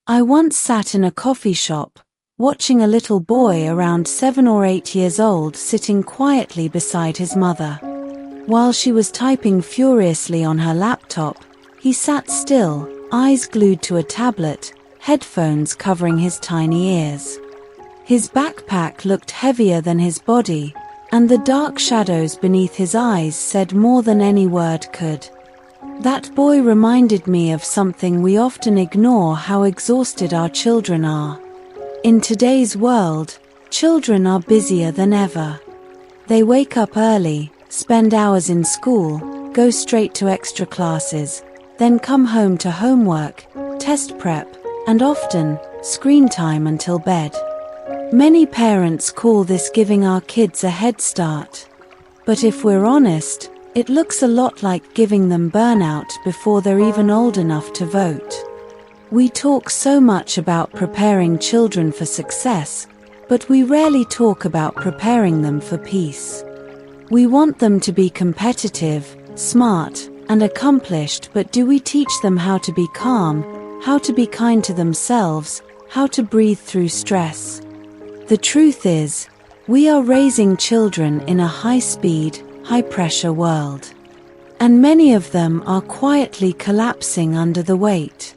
I once sat in a coffee shop, watching a little boy around 7 or 8 years old sitting quietly beside his mother. While she was typing furiously on her laptop, he sat still, eyes glued to a tablet, headphones covering his tiny ears. His backpack looked heavier than his body, and the dark shadows beneath his eyes said more than any word could. That boy reminded me of something we often ignore: how exhausted our children are. In today's world, children are busier than ever. They wake up early, spend hours in school, go straight to extra classes, then come home to homework, test prep, and often, screen time until bed. Many parents call this giving our kids a head start. But if we're honest, it looks a lot like giving them burnout before they're even old enough to vote. We talk so much about preparing children for success, but we rarely talk about preparing them for peace. We want them to be competitive, smart, and accomplished, but do we teach them how to be calm, how to be kind to themselves, how to breathe through stress? The truth is, we are raising children in a high-speed, high-pressure world. And many of them are quietly collapsing under the weight.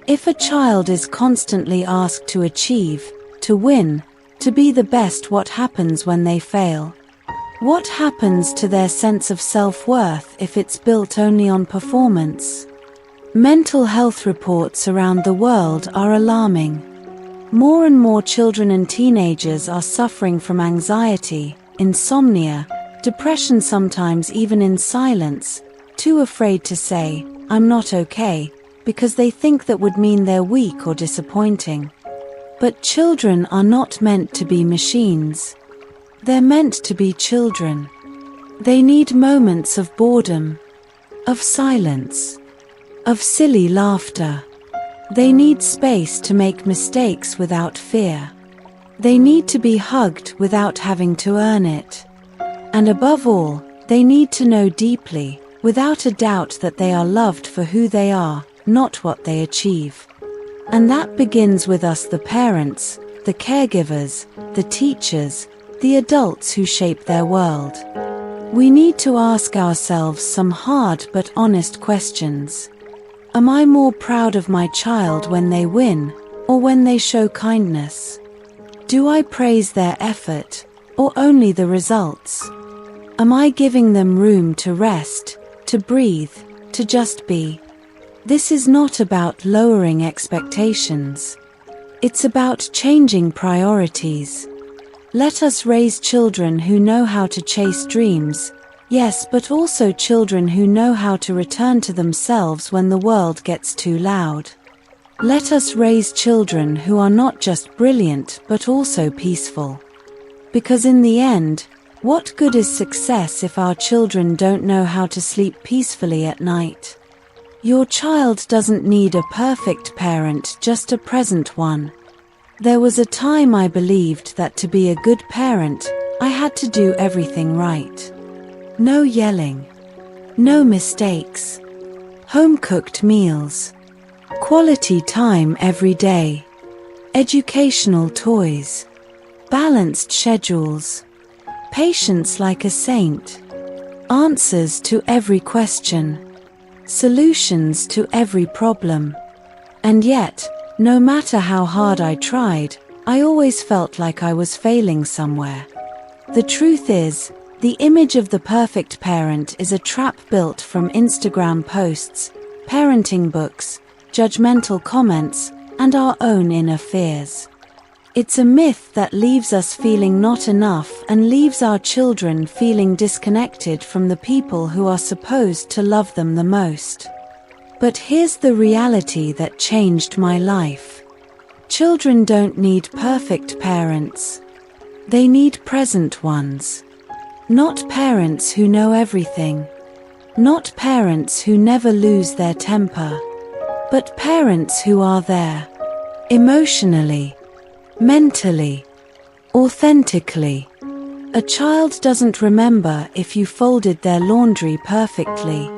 If a child is constantly asked to achieve, to win, to be the best, what happens when they fail? What happens to their sense of self-worth if it's built only on performance? Mental health reports around the world are alarming. More and more children and teenagers are suffering from anxiety, insomnia, depression, sometimes even in silence, too afraid to say, "I'm not okay," because they think that would mean they're weak or disappointing. But children are not meant to be machines. They're meant to be children. They need moments of boredom, of silence, of silly laughter. They need space to make mistakes without fear. They need to be hugged without having to earn it. And above all, they need to know deeply, without a doubt, that they are loved for who they are, not what they achieve. And that begins with us, the parents, the caregivers, the teachers, the adults who shape their world. We need to ask ourselves some hard but honest questions. Am I more proud of my child when they win, or when they show kindness? Do I praise their effort, or only the results? Am I giving them room to rest, to breathe, to just be? This is not about lowering expectations. It's about changing priorities. Let us raise children who know how to chase dreams, yes, but also children who know how to return to themselves when the world gets too loud. Let us raise children who are not just brilliant but also peaceful. Because in the end, what good is success if our children don't know how to sleep peacefully at night? Your child doesn't need a perfect parent, just a present one. There was a time I believed that to be a good parent, I had to do everything right. No yelling. No mistakes. Home-cooked meals. Quality time every day. Educational toys. Balanced schedules. Patience like a saint. Answers to every question. Solutions to every problem. And yet, no matter how hard I tried, I always felt like I was failing somewhere. The truth is, the image of the perfect parent is a trap built from Instagram posts, parenting books, judgmental comments, and our own inner fears. It's a myth that leaves us feeling not enough and leaves our children feeling disconnected from the people who are supposed to love them the most. But here's the reality that changed my life. Children don't need perfect parents. They need present ones. Not parents who know everything. Not parents who never lose their temper. But parents who are there. Emotionally. Mentally. Authentically. A child doesn't remember if you folded their laundry perfectly.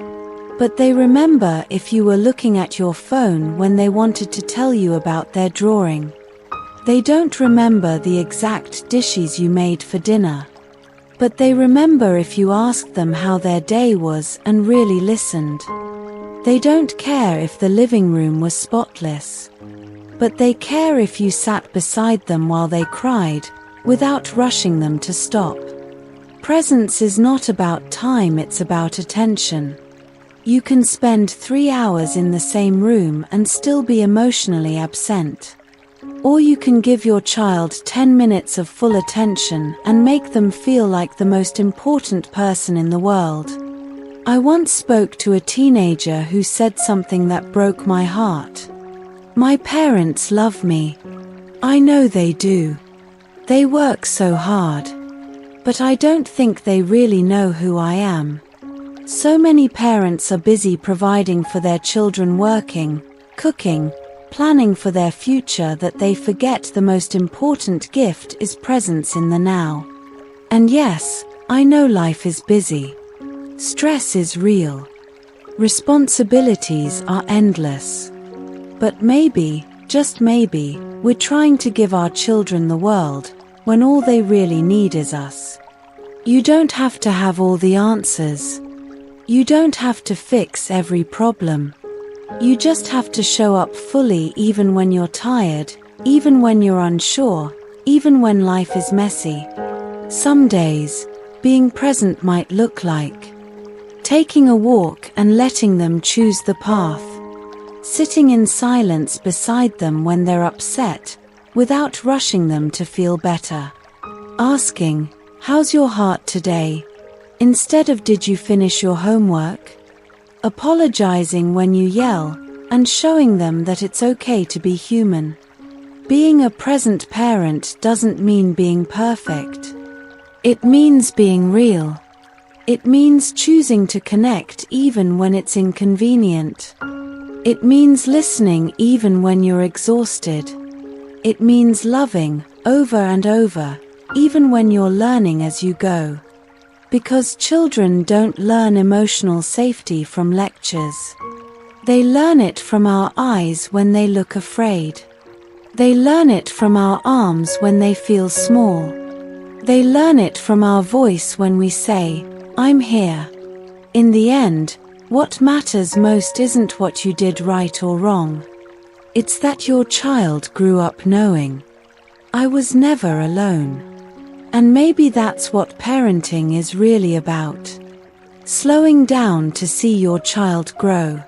But they remember if you were looking at your phone when they wanted to tell you about their drawing. They don't remember the exact dishes you made for dinner. But they remember if you asked them how their day was and really listened. They don't care if the living room was spotless. But they care if you sat beside them while they cried, without rushing them to stop. Presence is not about time, it's about attention. You can spend 3 hours in the same room and still be emotionally absent. Or you can give your child 10 minutes of full attention and make them feel like the most important person in the world. I once spoke to a teenager who said something that broke my heart. My parents love me. I know they do. They work so hard. But I don't think they really know who I am. So many parents are busy providing for their children, working, cooking, planning for their future, that they forget the most important gift is presence in the now. And yes, I know life is busy. Stress is real. Responsibilities are endless. But maybe, just maybe, we're trying to give our children the world, when all they really need is us. You don't have to have all the answers. You don't have to fix every problem. You just have to show up fully, even when you're tired, even when you're unsure, even when life is messy. Some days, being present might look like taking a walk and letting them choose the path. Sitting in silence beside them when they're upset, without rushing them to feel better. Asking, "How's your heart today?" instead of "Did you finish your homework?" Apologizing when you yell, and showing them that it's okay to be human. Being a present parent doesn't mean being perfect. It means being real. It means choosing to connect even when it's inconvenient. It means listening even when you're exhausted. It means loving, over and over, even when you're learning as you go. Because children don't learn emotional safety from lectures. They learn it from our eyes when they look afraid. They learn it from our arms when they feel small. They learn it from our voice when we say, "I'm here." In the end, what matters most isn't what you did right or wrong. It's that your child grew up knowing, "I was never alone." And maybe that's what parenting is really about. Slowing down to see your child grow.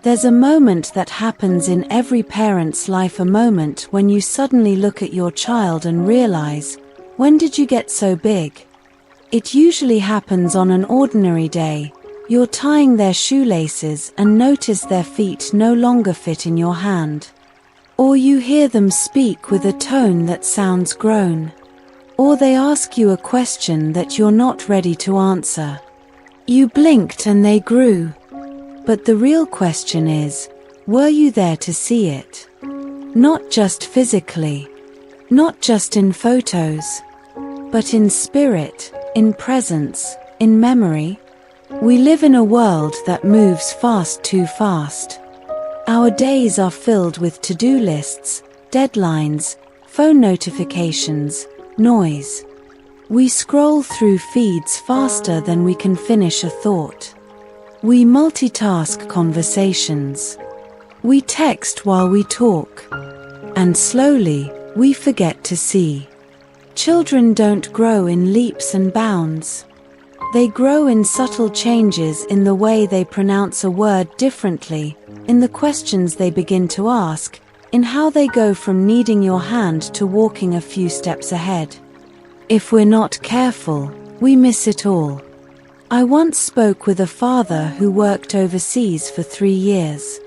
There's a moment that happens in every parent's life, a moment when you suddenly look at your child and realize, when did you get so big? It usually happens on an ordinary day. You're tying their shoelaces and notice their feet no longer fit in your hand. Or you hear them speak with a tone that sounds grown. Or they ask you a question that you're not ready to answer. You blinked and they grew. But the real question is, were you there to see it? Not just physically, not just in photos, but in spirit, in presence, in memory. We live in a world that moves fast, too fast. Our days are filled with to-do lists, deadlines, phone notifications, noise. We scroll through feeds faster than we can finish a thought. We multitask conversations. We text while we talk. And slowly, we forget to see. Children don't grow in leaps and bounds. They grow in subtle changes, in the way they pronounce a word differently, in the questions they begin to ask, in how they go from needing your hand to walking a few steps ahead. If we're not careful, we miss it all. I once spoke with a father who worked overseas for 3 years.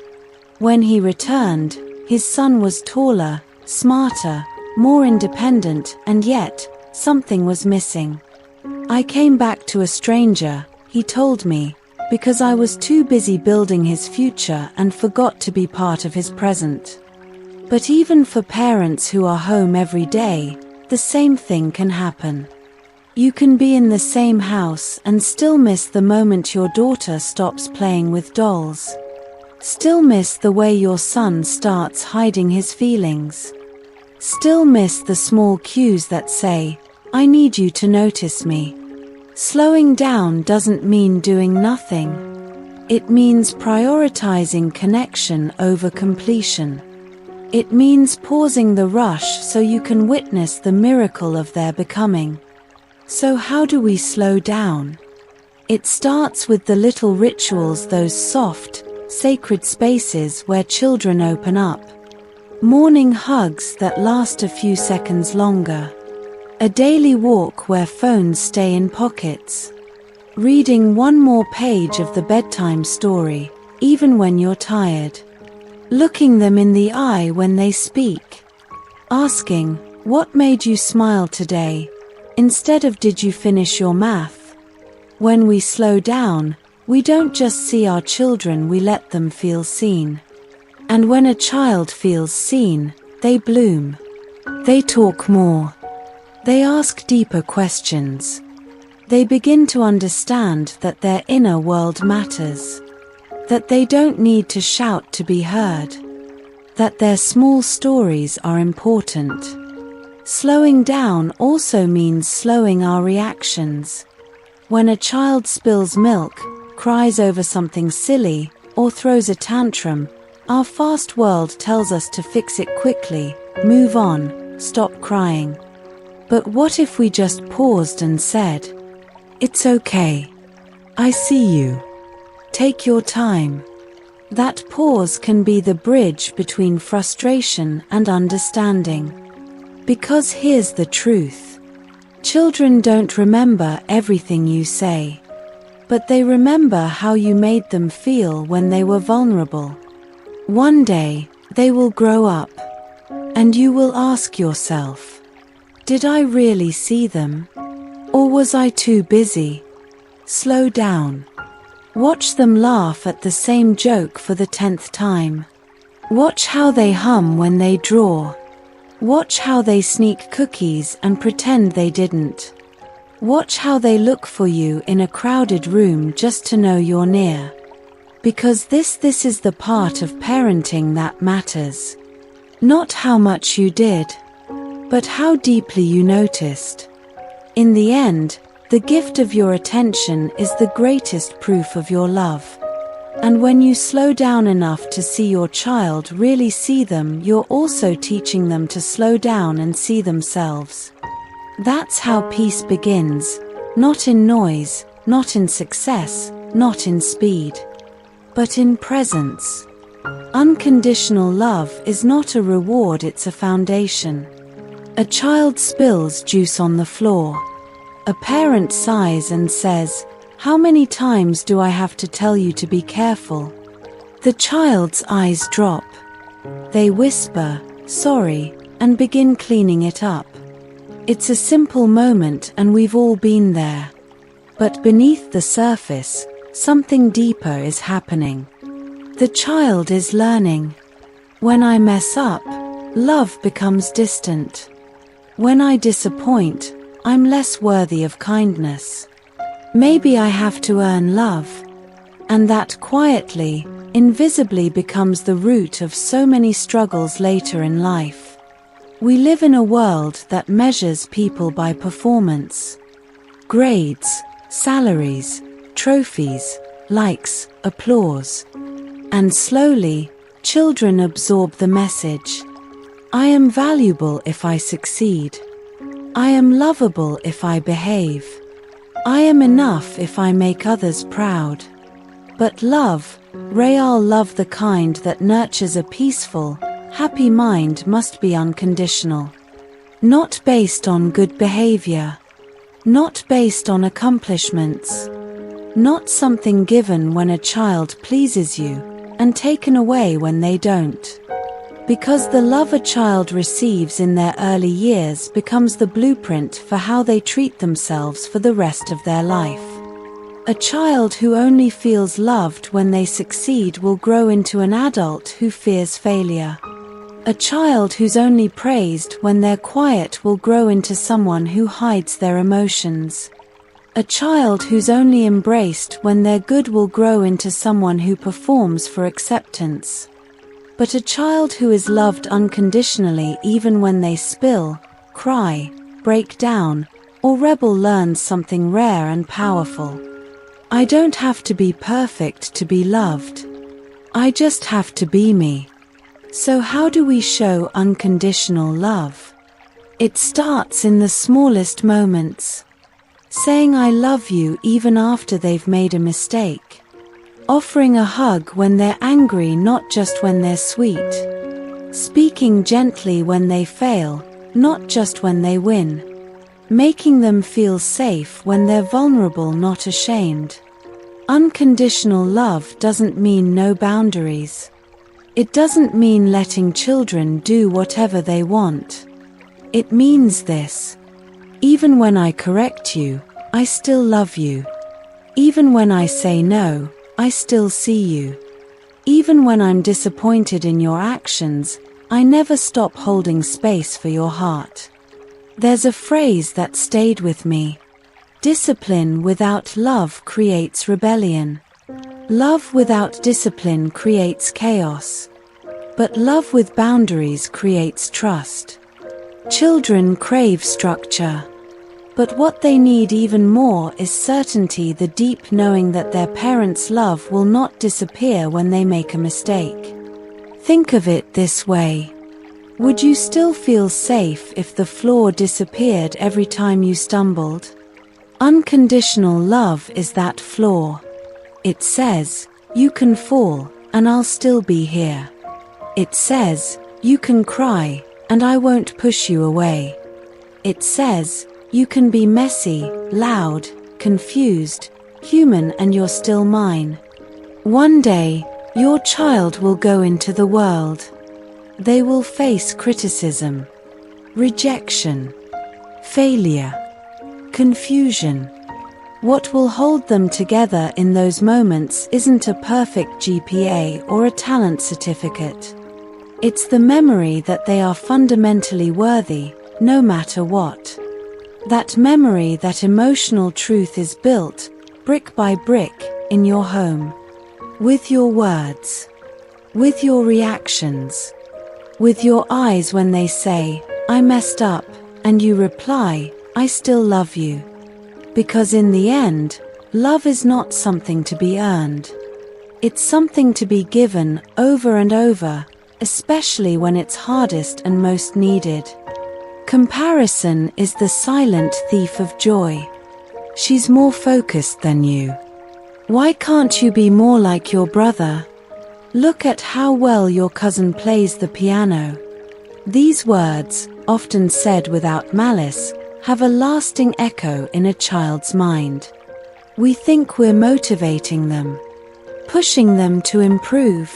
When he returned, his son was taller, smarter, more independent, and yet, something was missing. "I came back to a stranger," he told me, "because I was too busy building his future and forgot to be part of his present." But even for parents who are home every day, the same thing can happen. You can be in the same house and still miss the moment your daughter stops playing with dolls. Still miss the way your son starts hiding his feelings. Still miss the small cues that say, "I need you to notice me." Slowing down doesn't mean doing nothing. It means prioritizing connection over completion. It means pausing the rush so you can witness the miracle of their becoming. So how do we slow down? It starts with the little rituals, those soft, sacred spaces where children open up. Morning hugs that last a few seconds longer. A daily walk where phones stay in pockets. Reading one more page of the bedtime story, even when you're tired. Looking them in the eye when they speak. Asking, "What made you smile today?" instead of "Did you finish your math?" When we slow down, we don't just see our children, we let them feel seen. And when a child feels seen, they bloom. They talk more. They ask deeper questions. They begin to understand that their inner world matters. That they don't need to shout to be heard. That their small stories are important. Slowing down also means slowing our reactions. When a child spills milk, cries over something silly, or throws a tantrum, our fast world tells us to fix it quickly, move on, stop crying. But what if we just paused and said, "It's okay. I see you. Take your time." That pause can be the bridge between frustration and understanding. Because here's the truth. Children don't remember everything you say, but they remember how you made them feel when they were vulnerable. One day, they will grow up, and you will ask yourself, "Did I really see them? Or was I too busy?" Slow down. Watch them laugh at the same joke for the 10th time. Watch how they hum when they draw. Watch how they sneak cookies and pretend they didn't. Watch how they look for you in a crowded room just to know you're near. Because this is the part of parenting that matters. Not how much you did, but how deeply you noticed. In the end, the gift of your attention is the greatest proof of your love. And when you slow down enough to see your child really see them, you're also teaching them to slow down and see themselves. That's how peace begins, not in noise, not in success, not in speed, but in presence. Unconditional love is not a reward, it's a foundation. A child spills juice on the floor. A parent sighs and says, "How many times do I have to tell you to be careful?" The child's eyes drop. They whisper, "Sorry," and begin cleaning it up. It's a simple moment and we've all been there. But beneath the surface, something deeper is happening. The child is learning. When I mess up, love becomes distant. When I disappoint, I'm less worthy of kindness. Maybe I have to earn love. And that quietly, invisibly becomes the root of so many struggles later in life. We live in a world that measures people by performance. Grades, salaries, trophies, likes, applause. And slowly, children absorb the message. I am valuable if I succeed. I am lovable if I behave. I am enough if I make others proud. But love, real love, the kind that nurtures a peaceful, happy mind, must be unconditional. Not based on good behavior. Not based on accomplishments. Not something given when a child pleases you, and taken away when they don't. Because the love a child receives in their early years becomes the blueprint for how they treat themselves for the rest of their life. A child who only feels loved when they succeed will grow into an adult who fears failure. A child who's only praised when they're quiet will grow into someone who hides their emotions. A child who's only embraced when they're good will grow into someone who performs for acceptance. But a child who is loved unconditionally even when they spill, cry, break down, or rebel learns something rare and powerful. I don't have to be perfect to be loved. I just have to be me. So how do we show unconditional love? It starts in the smallest moments. Saying I love you even after they've made a mistake. Offering a hug when they're angry, not just when they're sweet. Speaking gently when they fail, not just when they win. Making them feel safe when they're vulnerable, not ashamed. Unconditional love doesn't mean no boundaries. It doesn't mean letting children do whatever they want. It means this. Even when I correct you, I still love you. Even when I say no, I still see you. Even when I'm disappointed in your actions, I never stop holding space for your heart. There's a phrase that stayed with me. Discipline without love creates rebellion. Love without discipline creates chaos. But love with boundaries creates trust. Children crave structure. But what they need even more is certainty, the deep knowing that their parents' love will not disappear when they make a mistake. Think of it this way. Would you still feel safe if the floor disappeared every time you stumbled? Unconditional love is that floor. It says, you can fall, and I'll still be here. It says, you can cry, and I won't push you away. It says, you can be messy, loud, confused, human, and you're still mine. One day, your child will go into the world. They will face criticism, rejection, failure, confusion. What will hold them together in those moments isn't a perfect GPA or a talent certificate. It's the memory that they are fundamentally worthy, no matter what. That memory, that emotional truth is built, brick by brick, in your home. With your words. With your reactions. With your eyes when they say, I messed up, and you reply, I still love you. Because in the end, love is not something to be earned. It's something to be given over and over, especially when it's hardest and most needed. Comparison is the silent thief of joy. She's more focused than you. Why can't you be more like your brother? Look at how well your cousin plays the piano. These words, often said without malice, have a lasting echo in a child's mind. We think we're motivating them, pushing them to improve,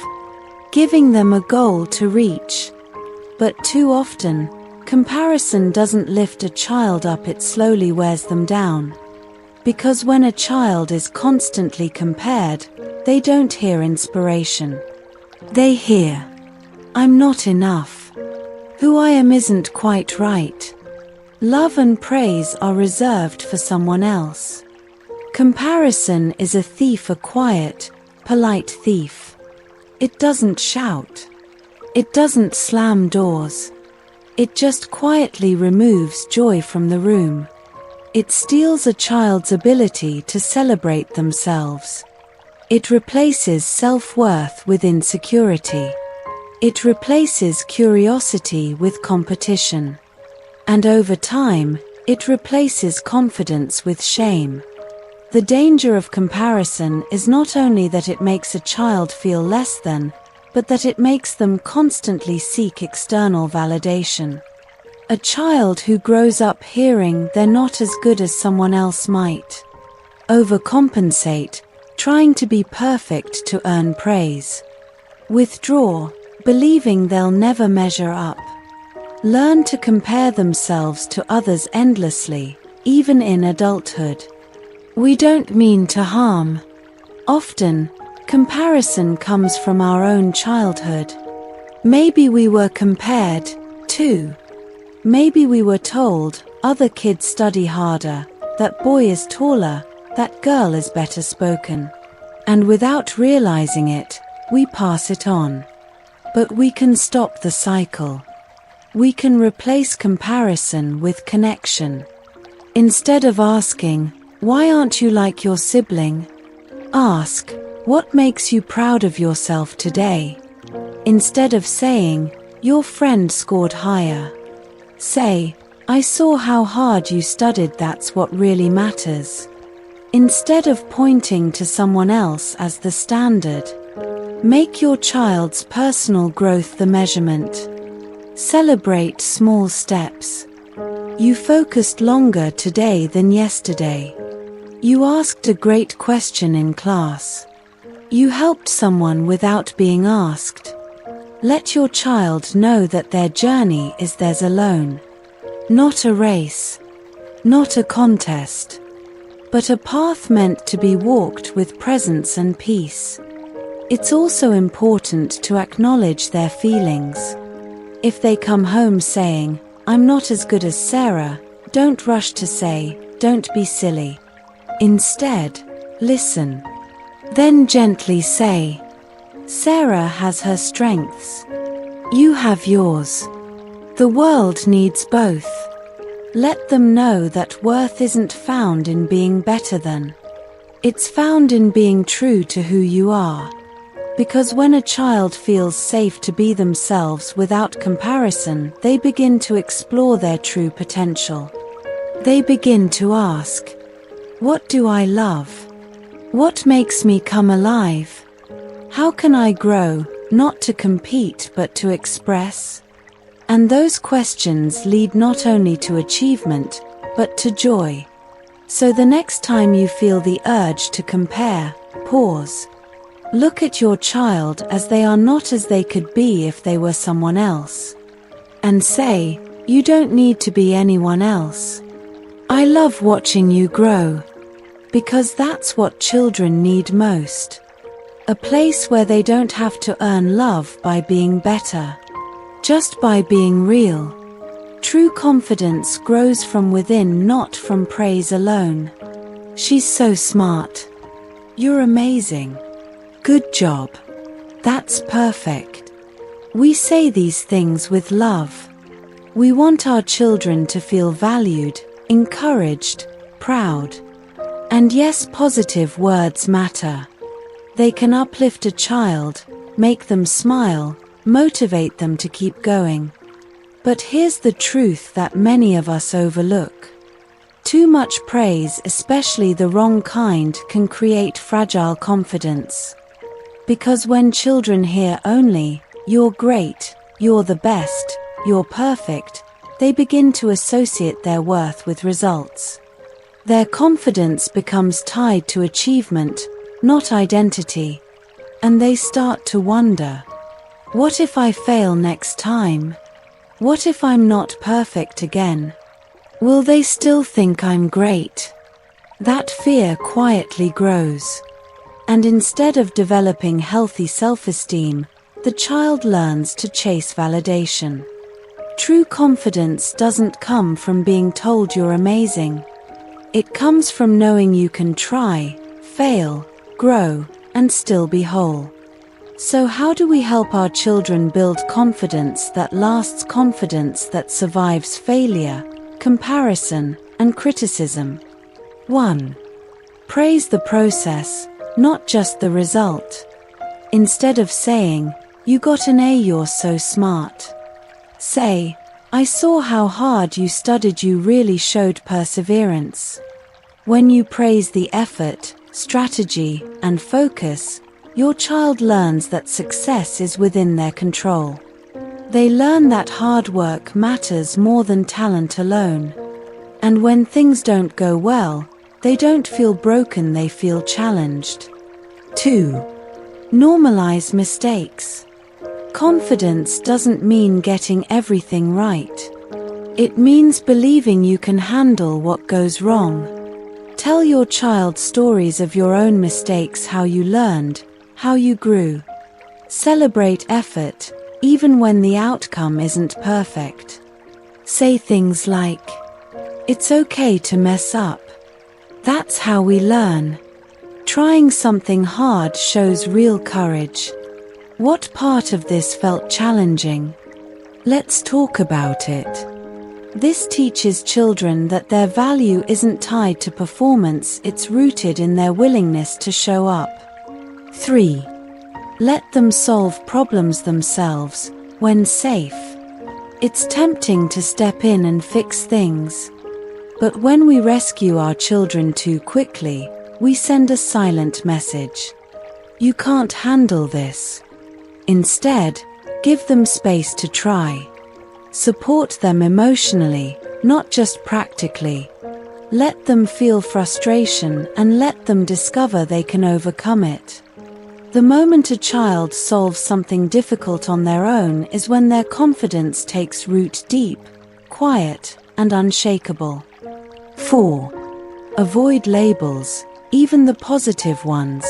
giving them a goal to reach. But too often, comparison doesn't lift a child up, it slowly wears them down. Because when a child is constantly compared, they don't hear inspiration. They hear, I'm not enough. Who I am isn't quite right. Love and praise are reserved for someone else. Comparison is a thief, a quiet, polite thief. It doesn't shout. It doesn't slam doors. It just quietly removes joy from the room. It steals a child's ability to celebrate themselves. It replaces self-worth with insecurity. It replaces curiosity with competition. And over time, it replaces confidence with shame. The danger of comparison is not only that it makes a child feel less than, but that it makes them constantly seek external validation. A child who grows up hearing they're not as good as someone else might overcompensate, trying to be perfect to earn praise. Withdraw, believing they'll never measure up. Learn to compare themselves to others endlessly, even in adulthood. We don't mean to harm. Often, comparison comes from our own childhood. Maybe we were compared, too. Maybe we were told, other kids study harder, that boy is taller, that girl is better spoken. And without realizing it, we pass it on. But we can stop the cycle. We can replace comparison with connection. Instead of asking, why aren't you like your sibling? Ask, what makes you proud of yourself today? Instead of saying, your friend scored higher. Say, I saw how hard you studied, that's what really matters. Instead of pointing to someone else as the standard, make your child's personal growth the measurement. Celebrate small steps. You focused longer today than yesterday. You asked a great question in class. You helped someone without being asked. Let your child know that their journey is theirs alone. Not a race. Not a contest. But a path meant to be walked with presence and peace. It's also important to acknowledge their feelings. If they come home saying, I'm not as good as Sarah, don't rush to say, don't be silly. Instead, listen. Then gently say, Sarah has her strengths. You have yours. The world needs both. Let them know that worth isn't found in being better than. It's found in being true to who you are. Because when a child feels safe to be themselves without comparison, they begin to explore their true potential. They begin to ask, what do I love? What makes me come alive? How can I grow, not to compete but to express? And those questions lead not only to achievement, but to joy. So the next time you feel the urge to compare, pause. Look at your child as they are, not as they could be if they were someone else. And say, you don't need to be anyone else. I love watching you grow. Because that's what children need most. A place where they don't have to earn love by being better. Just by being real. True confidence grows from within, not from praise alone. She's so smart. You're amazing. Good job. That's perfect. We say these things with love. We want our children to feel valued, encouraged, proud. And yes, positive words matter. They can uplift a child, make them smile, motivate them to keep going. But here's the truth that many of us overlook. Too much praise, especially the wrong kind, can create fragile confidence. Because when children hear only, you're great, you're the best, you're perfect, they begin to associate their worth with results. Their confidence becomes tied to achievement, not identity. And they start to wonder, what if I fail next time? What if I'm not perfect again? Will they still think I'm great? That fear quietly grows. And instead of developing healthy self-esteem, the child learns to chase validation. True confidence doesn't come from being told you're amazing. It comes from knowing you can try, fail, grow, and still be whole. So how do we help our children build confidence that lasts, confidence that survives failure, comparison, and criticism? 1. Praise the process, not just the result. Instead of saying, you got an A, you're so smart. Say, I saw how hard you studied, you really showed perseverance. When you praise the effort, strategy, and focus, your child learns that success is within their control. They learn that hard work matters more than talent alone. And when things don't go well, they don't feel broken, they feel challenged. 2. Normalize mistakes. Confidence doesn't mean getting everything right. It means believing you can handle what goes wrong. Tell your child stories of your own mistakes, how you learned, how you grew. Celebrate effort, even when the outcome isn't perfect. Say things like, "It's okay to mess up. That's how we learn." Trying something hard shows real courage. What part of this felt challenging? Let's talk about it. This teaches children that their value isn't tied to performance, it's rooted in their willingness to show up. 3. Let them solve problems themselves, when safe. It's tempting to step in and fix things. But when we rescue our children too quickly, we send a silent message. You can't handle this. Instead, give them space to try. Support them emotionally, not just practically. Let them feel frustration and let them discover they can overcome it. The moment a child solves something difficult on their own is when their confidence takes root deep, quiet, and unshakable. 4. Avoid labels, even the positive ones.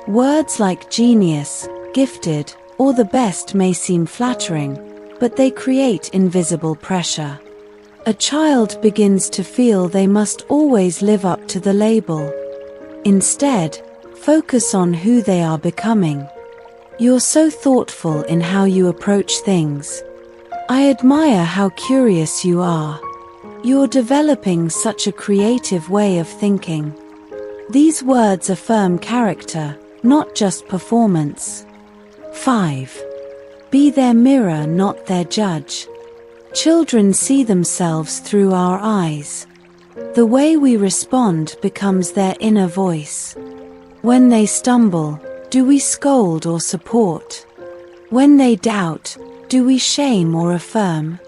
Words like genius, gifted, or the best may seem flattering, but they create invisible pressure. A child begins to feel they must always live up to the label. Instead, focus on who they are becoming. You're so thoughtful in how you approach things. I admire how curious you are. You're developing such a creative way of thinking. These words affirm character, not just performance. 5. Be their mirror, not their judge. Children see themselves through our eyes. The way we respond becomes their inner voice. When they stumble, do we scold or support? When they doubt, do we shame or affirm?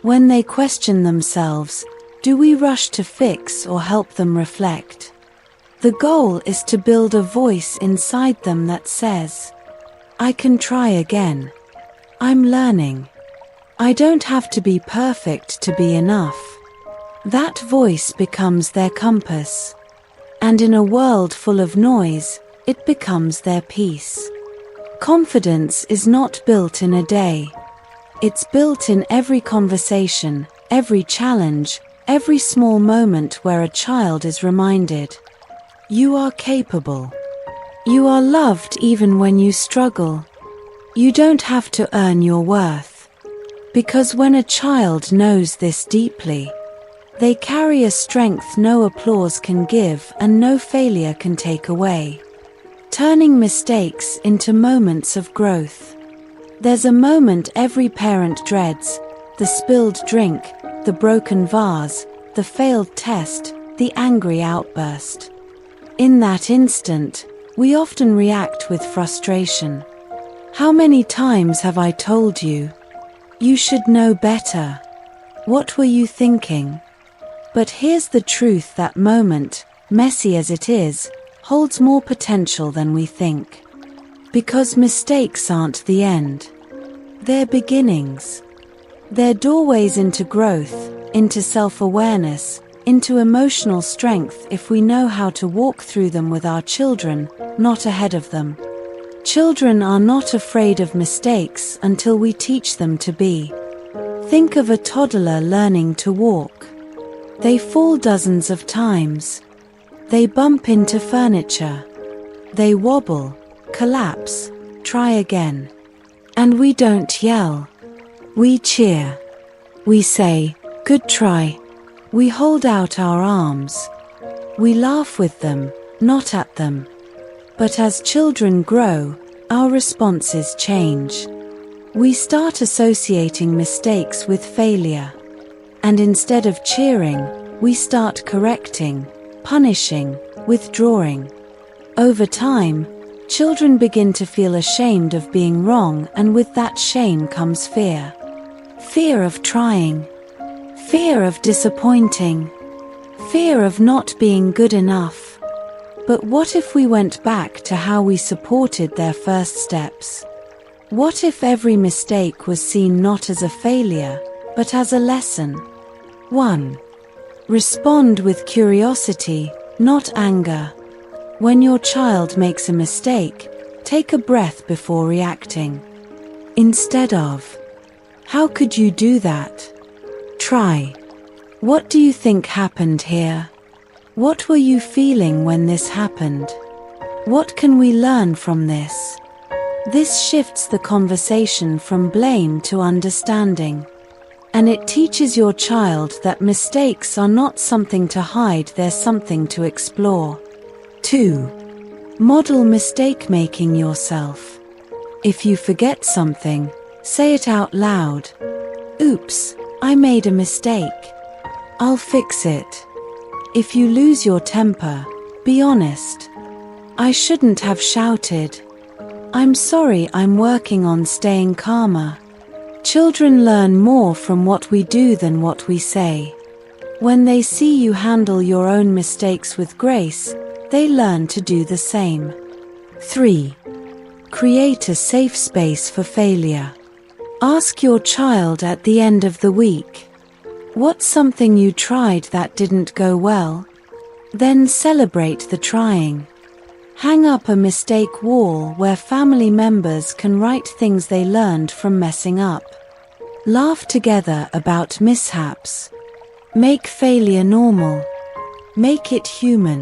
When they question themselves, do we rush to fix or help them reflect? The goal is to build a voice inside them that says, "I can try again. I'm learning. I don't have to be perfect to be enough." That voice becomes their compass. And in a world full of noise, it becomes their peace. Confidence is not built in a day. It's built in every conversation, every challenge, every small moment where a child is reminded, "You are capable. You are loved even when you struggle. You don't have to earn your worth." Because when a child knows this deeply, they carry a strength no applause can give and no failure can take away, turning mistakes into moments of growth. There's a moment every parent dreads: the spilled drink, the broken vase, the failed test, the angry outburst. In that instant, we often react with frustration. How many times have I told you? You should know better. What were you thinking? But here's the truth: that moment, messy as it is, holds more potential than we think. Because mistakes aren't the end. They're beginnings. They're doorways into growth, into self-awareness, into emotional strength if we know how to walk through them with our children, not ahead of them. Children are not afraid of mistakes until we teach them to be. Think of a toddler learning to walk. They fall dozens of times. They bump into furniture. They wobble, collapse, try again. And we don't yell. We cheer. We say, "Good try." We hold out our arms. We laugh with them, not at them. But as children grow, our responses change. We start associating mistakes with failure. And instead of cheering, we start correcting, punishing, withdrawing. Over time, children begin to feel ashamed of being wrong, and with that shame comes fear. Fear of trying. Fear of disappointing. Fear of not being good enough. But what if we went back to how we supported their first steps? What if every mistake was seen not as a failure, but as a lesson? 1. Respond with curiosity, not anger. When your child makes a mistake, take a breath before reacting. instead of, "How could you do that?" Try, "What do you think happened here? What were you feeling when this happened? What can we learn from this?" This shifts the conversation from blame to understanding. And it teaches your child that mistakes are not something to hide, they're something to explore. 2. Model mistake-making yourself. If you forget something, say it out loud. "Oops, I made a mistake. I'll fix it." If you lose your temper, be honest. "I shouldn't have shouted. I'm sorry, I'm working on staying calmer." Children learn more from what we do than what we say. When they see you handle your own mistakes with grace, they learn to do the same. 3. Create a safe space for failure. Ask your child at the end of the week, "What's something you tried that didn't go well?" Then celebrate the trying. Hang up a mistake wall where family members can write things they learned from messing up. Laugh together about mishaps. Make failure normal. Make it human.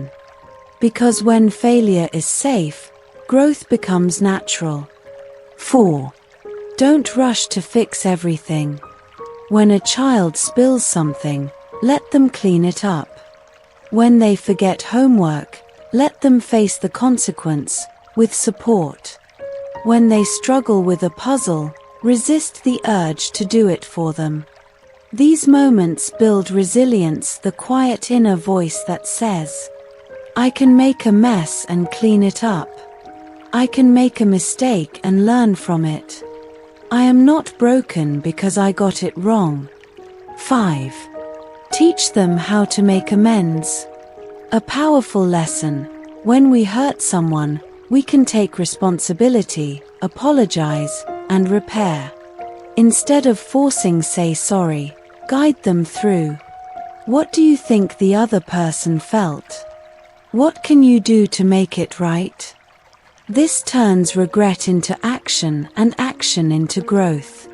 Because when failure is safe, growth becomes natural. 4. Don't rush to fix everything. When a child spills something, let them clean it up. When they forget homework, let them face the consequence, with support. When they struggle with a puzzle, resist the urge to do it for them. These moments build resilience, the quiet inner voice that says, "I can make a mess and clean it up. I can make a mistake and learn from it. I am not broken because I got it wrong." 5. Teach them how to make amends. A powerful lesson: when we hurt someone, we can take responsibility, apologize, and repair. Instead of forcing, say sorry. Guide them through. What do you think the other person felt? What can you do to make it right? This turns regret into action and action into growth.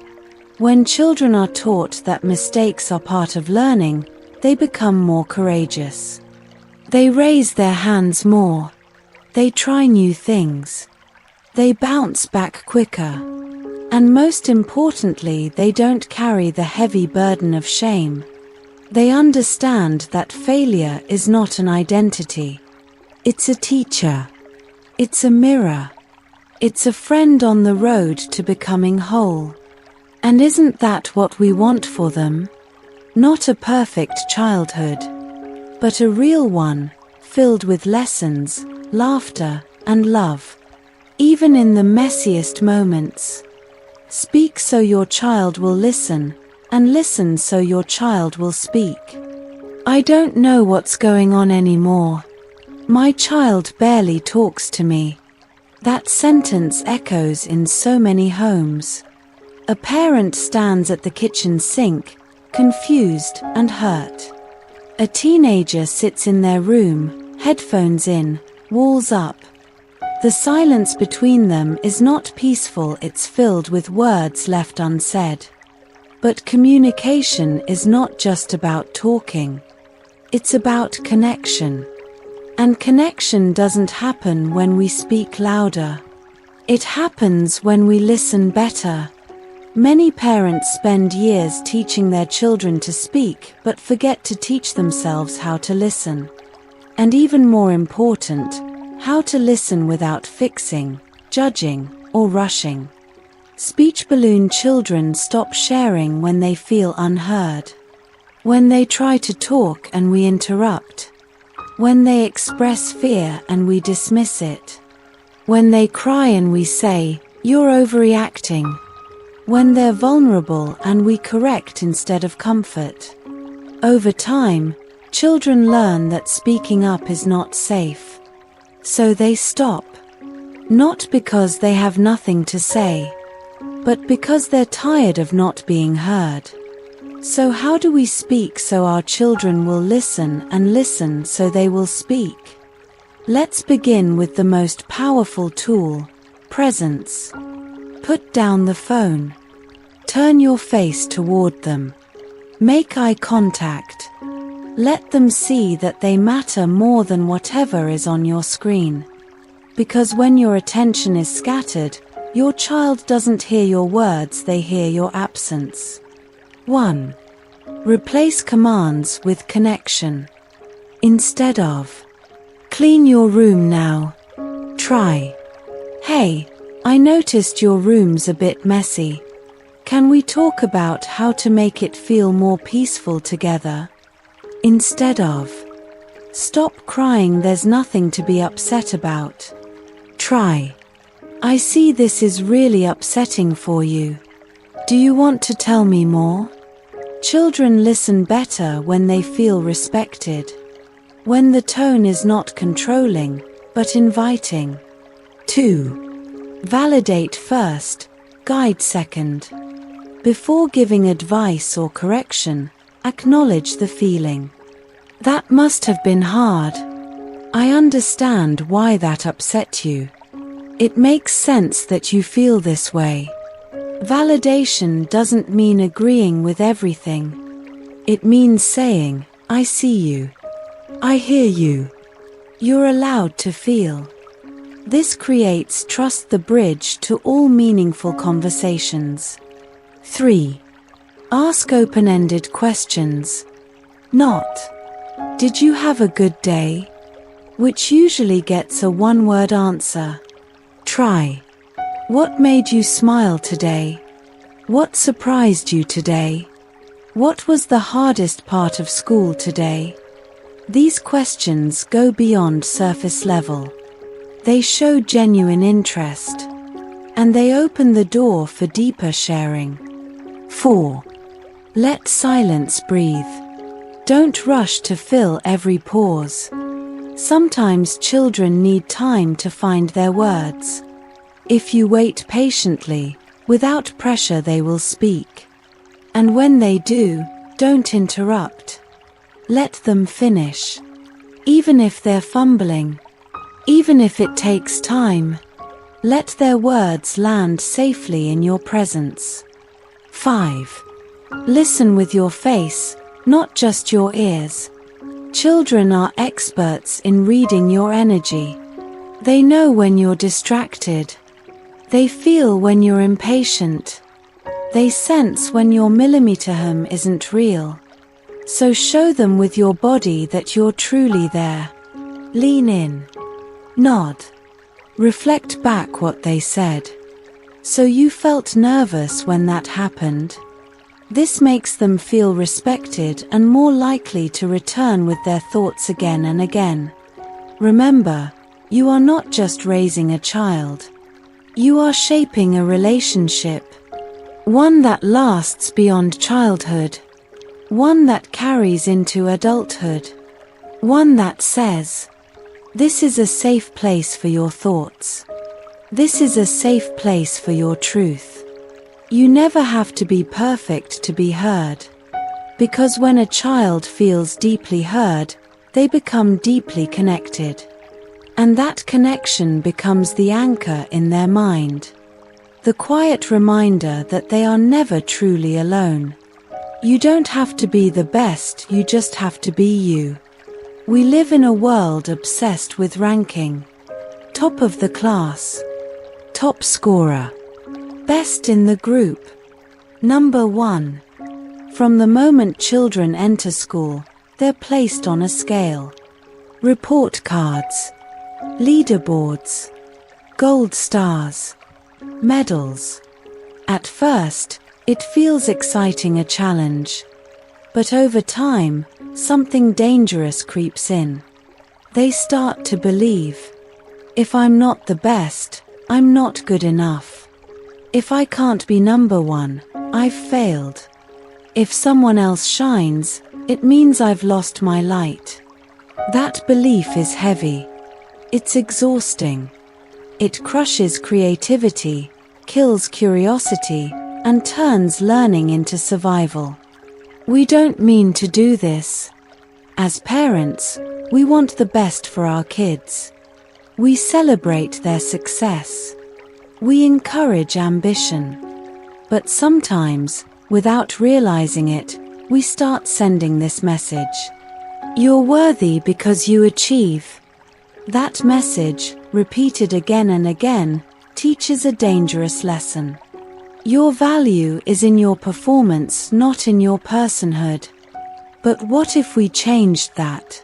When children are taught that mistakes are part of learning, they become more courageous. They raise their hands more. They try new things. They bounce back quicker. And most importantly, they don't carry the heavy burden of shame. They understand that failure is not an identity. It's a teacher. It's a mirror. It's a friend on the road to becoming whole. And isn't that what we want for them? Not a perfect childhood, but a real one, filled with lessons, laughter, and love. Even in the messiest moments. Speak so your child will listen, and listen so your child will speak. "I don't know what's going on anymore. My child barely talks to me." That sentence echoes in so many homes. A parent stands at the kitchen sink, confused and hurt. A teenager sits in their room, headphones in, walls up. The silence between them is not peaceful, it's filled with words left unsaid. But communication is not just about talking. It's about connection. And connection doesn't happen when we speak louder. It happens when we listen better. Many parents spend years teaching their children to speak, but forget to teach themselves how to listen. And even more important, how to listen without fixing, judging, or rushing. Speech balloon children stop sharing when they feel unheard. When they try to talk and we interrupt. When they express fear and we dismiss it. When they cry and we say, "You're overreacting." When they're vulnerable and we correct instead of comfort. Over time, children learn that speaking up is not safe. So they stop. Not because they have nothing to say, but because they're tired of not being heard. So how do we speak so our children will listen, and listen so they will speak? Let's begin with the most powerful tool: presence. Put down the phone. Turn your face toward them. Make eye contact. Let them see that they matter more than whatever is on your screen. Because when your attention is scattered, your child doesn't hear your words, they hear your absence. 1. Replace commands with connection. Instead of, "Clean your room now," try, "Hey, I noticed your room's a bit messy. Can we talk about how to make it feel more peaceful together?" Instead of, "Stop crying, there's nothing to be upset about," try, "I see this is really upsetting for you. Do you want to tell me more?" Children listen better when they feel respected. When the tone is not controlling, but inviting. 2. Validate first, guide second. Before giving advice or correction, acknowledge the feeling. "That must have been hard. I understand why that upset you. It makes sense that you feel this way." Validation doesn't mean agreeing with everything. It means saying, "I see you. I hear you. You're allowed to feel." This creates trust, the bridge to all meaningful conversations. 3. Ask open-ended questions. Not, "Did you have a good day?" which usually gets a one-word answer. Try, "What made you smile today? What surprised you today? What was the hardest part of school today?" These questions go beyond surface level. They show genuine interest. And they open the door for deeper sharing. 4. Let silence breathe. Don't rush to fill every pause. Sometimes children need time to find their words. If you wait patiently, without pressure, they will speak. And when they do, don't interrupt. Let them finish. Even if they're fumbling, even if it takes time, let their words land safely in your presence. 5. Listen with your face, not just your ears. Children are experts in reading your energy. They know when you're distracted. They feel when you're impatient. They sense when your millimeter isn't real. So show them with your body that you're truly there. Lean in. Nod. Reflect back what they said. "So you felt nervous when that happened?" This makes them feel respected and more likely to return with their thoughts again and again. Remember, you are not just raising a child. You are shaping a relationship. One that lasts beyond childhood. One that carries into adulthood. One that says, "This is a safe place for your thoughts. This is a safe place for your truth." You never have to be perfect to be heard. Because when a child feels deeply heard, they become deeply connected. And that connection becomes the anchor in their mind. The quiet reminder that they are never truly alone. You don't have to be the best, you just have to be you. We live in a world obsessed with ranking. Top of the class. Top scorer. Best in the group. Number 1. From the moment children enter school, they're placed on a scale. Report cards. Leaderboards. Gold stars. Medals. At first, it feels exciting, a challenge. But over time, something dangerous creeps in. They start to believe, "If I'm not the best, I'm not good enough. If I can't be number 1, I've failed. If someone else shines, it means I've lost my light." That belief is heavy. It's exhausting. It crushes creativity, kills curiosity, and turns learning into survival. We don't mean to do this. As parents, we want the best for our kids. We celebrate their success. We encourage ambition. But sometimes, without realizing it, we start sending this message. You're worthy because you achieve. That message, repeated again and again, teaches a dangerous lesson. Your value is in your performance, not in your personhood. But what if we changed that?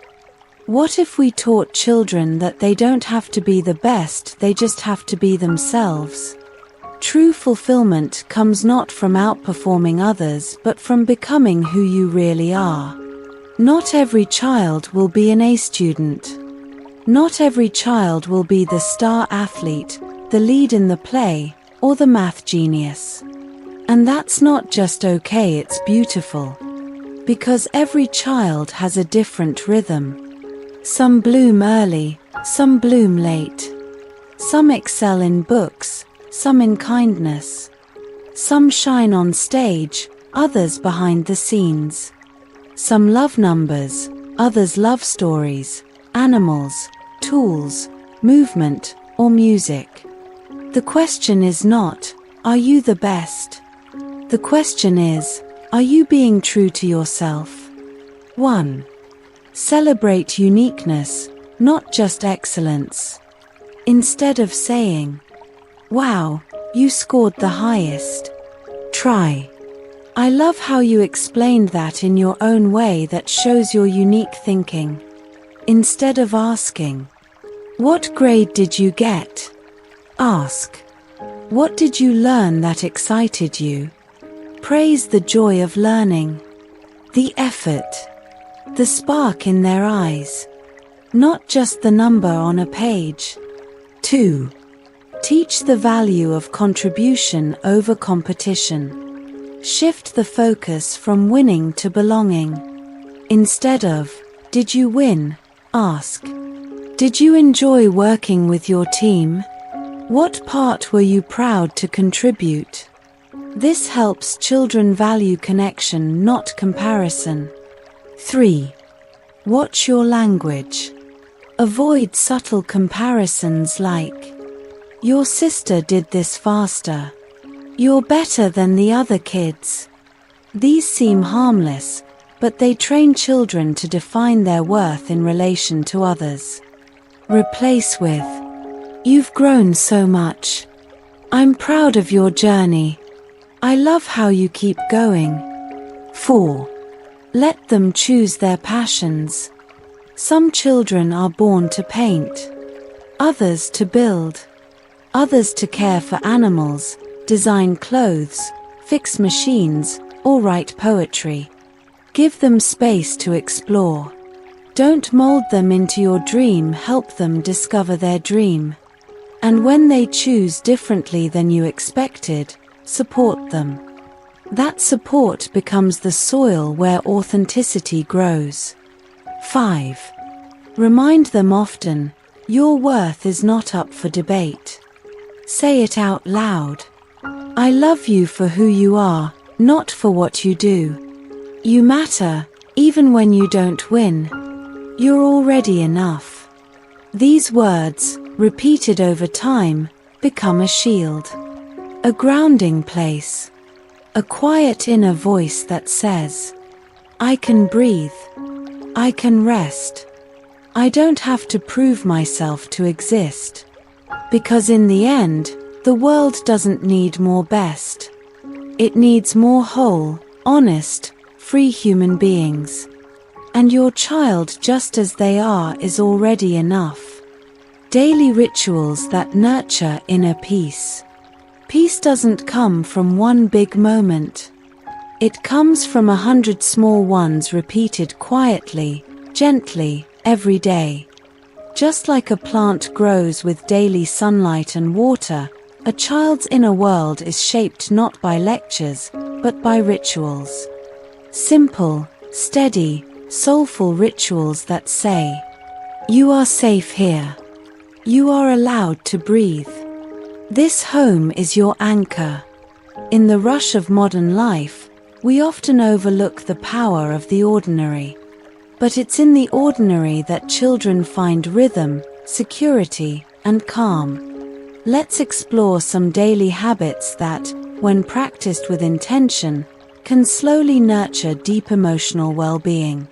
What if we taught children that they don't have to be the best, they just have to be themselves? True fulfillment comes not from outperforming others, but from becoming who you really are. Not every child will be an A student. Not every child will be the star athlete, the lead in the play, or the math genius. And that's not just okay, it's beautiful. Because every child has a different rhythm. Some bloom early, some bloom late. Some excel in books, some in kindness. Some shine on stage, others behind the scenes. Some love numbers, others love stories, animals, tools, movement, or music. The question is not, are you the best? The question is, are you being true to yourself? 1. Celebrate uniqueness, not just excellence. Instead of saying, "Wow, you scored the highest," try, "I love how you explained that in your own way that shows your unique thinking." Instead of asking, "What grade did you get?" ask, "What did you learn that excited you?" Praise the joy of learning, the effort, the spark in their eyes, not just the number on a page. 2. Teach the value of contribution over competition. Shift the focus from winning to belonging. Instead of, "Did you win?" ask, "Did you enjoy working with your team? What part were you proud to contribute?" This helps children value connection, not comparison. 3. Watch your language. Avoid subtle comparisons like, "Your sister did this faster," "You're better than the other kids." These seem harmless, but they train children to define their worth in relation to others. Replace with, "You've grown so much. I'm proud of your journey. I love how you keep going." 4. Let them choose their passions. Some children are born to paint, others to build, others to care for animals, design clothes, fix machines, or write poetry. Give them space to explore. Don't mold them into your dream, help them discover their dream. And when they choose differently than you expected, support them. That support becomes the soil where authenticity grows. 5. Remind them often, your worth is not up for debate. Say it out loud. I love you for who you are, not for what you do. You matter, even when you don't win. You're already enough. These words, repeated over time, become a shield. A grounding place. A quiet inner voice that says, I can breathe. I can rest. I don't have to prove myself to exist. Because in the end, the world doesn't need more best. It needs more whole, honest, free human beings. And your child just as they are is already enough. Daily rituals that nurture inner peace. Peace doesn't come from one big moment. It comes from 100 small ones repeated quietly, gently, every day. Just like a plant grows with daily sunlight and water, a child's inner world is shaped not by lectures, but by rituals. Simple, steady, soulful rituals that say, you are safe here. You are allowed to breathe. This home is your anchor. In the rush of modern life, we often overlook the power of the ordinary. But it's in the ordinary that children find rhythm, security, and calm. Let's explore some daily habits that, when practiced with intention, can slowly nurture deep emotional well-being.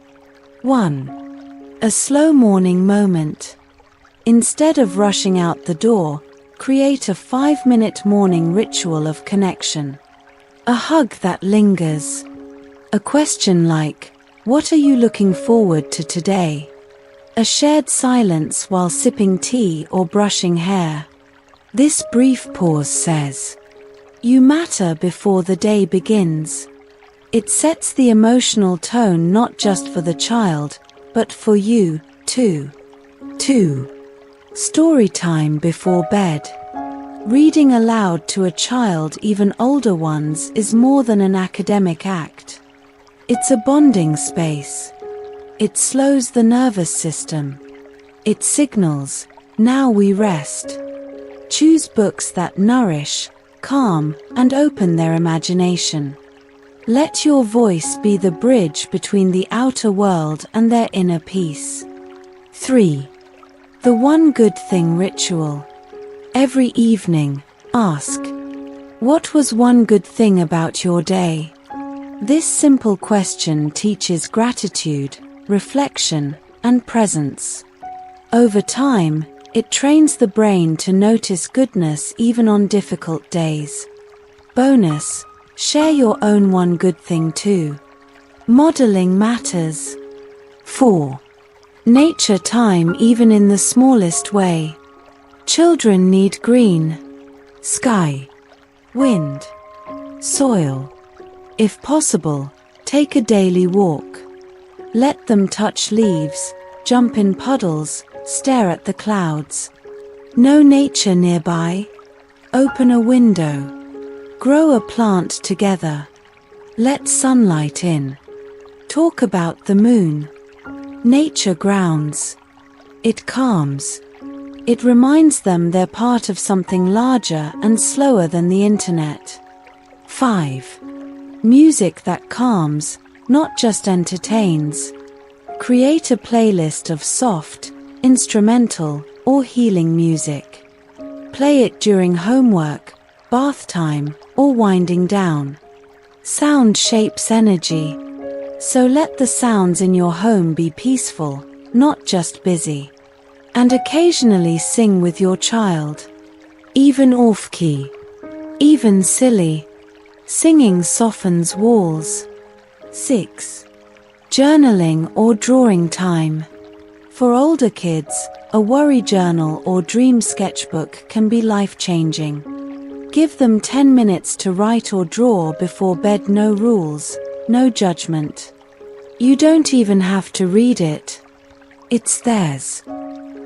1. A slow morning moment. Instead of rushing out the door, create a 5-minute morning ritual of connection. A hug that lingers. A question like, "What are you looking forward to today?" A shared silence while sipping tea or brushing hair. This brief pause says, "You matter," before the day begins. It sets the emotional tone not just for the child, but for you, too. 2. Story time before bed. Reading aloud to a child, even older ones, is more than an academic act. It's a bonding space. It slows the nervous system. It signals, "Now we rest." Choose books that nourish, calm, and open their imagination. Let your voice be the bridge between the outer world and their inner peace. 3. The one good thing ritual. Every evening, ask, "What was one good thing about your day?" This simple question teaches gratitude, reflection, and presence. Over time, it trains the brain to notice goodness even on difficult days. Bonus: share your own one good thing too. Modeling matters. 4. Nature time, even in the smallest way. Children need green, sky, wind, soil. If possible, take a daily walk. Let them touch leaves, jump in puddles, stare at the clouds. No nature nearby? Open a window. Grow a plant together. Let sunlight in. Talk about the moon. Nature grounds. It calms. It reminds them they're part of something larger and slower than the internet. 5. Music that calms, not just entertains. Create a playlist of soft, instrumental, or healing music. Play it during homework, bath time, or winding down. Sound shapes energy. So let the sounds in your home be peaceful, not just busy. And occasionally sing with your child. Even off-key. Even silly. Singing softens walls. 6. Journaling or drawing time. For older kids, a worry journal or dream sketchbook can be life-changing. Give them 10 minutes to write or draw before bed. No rules, no judgment. You don't even have to read it. It's theirs.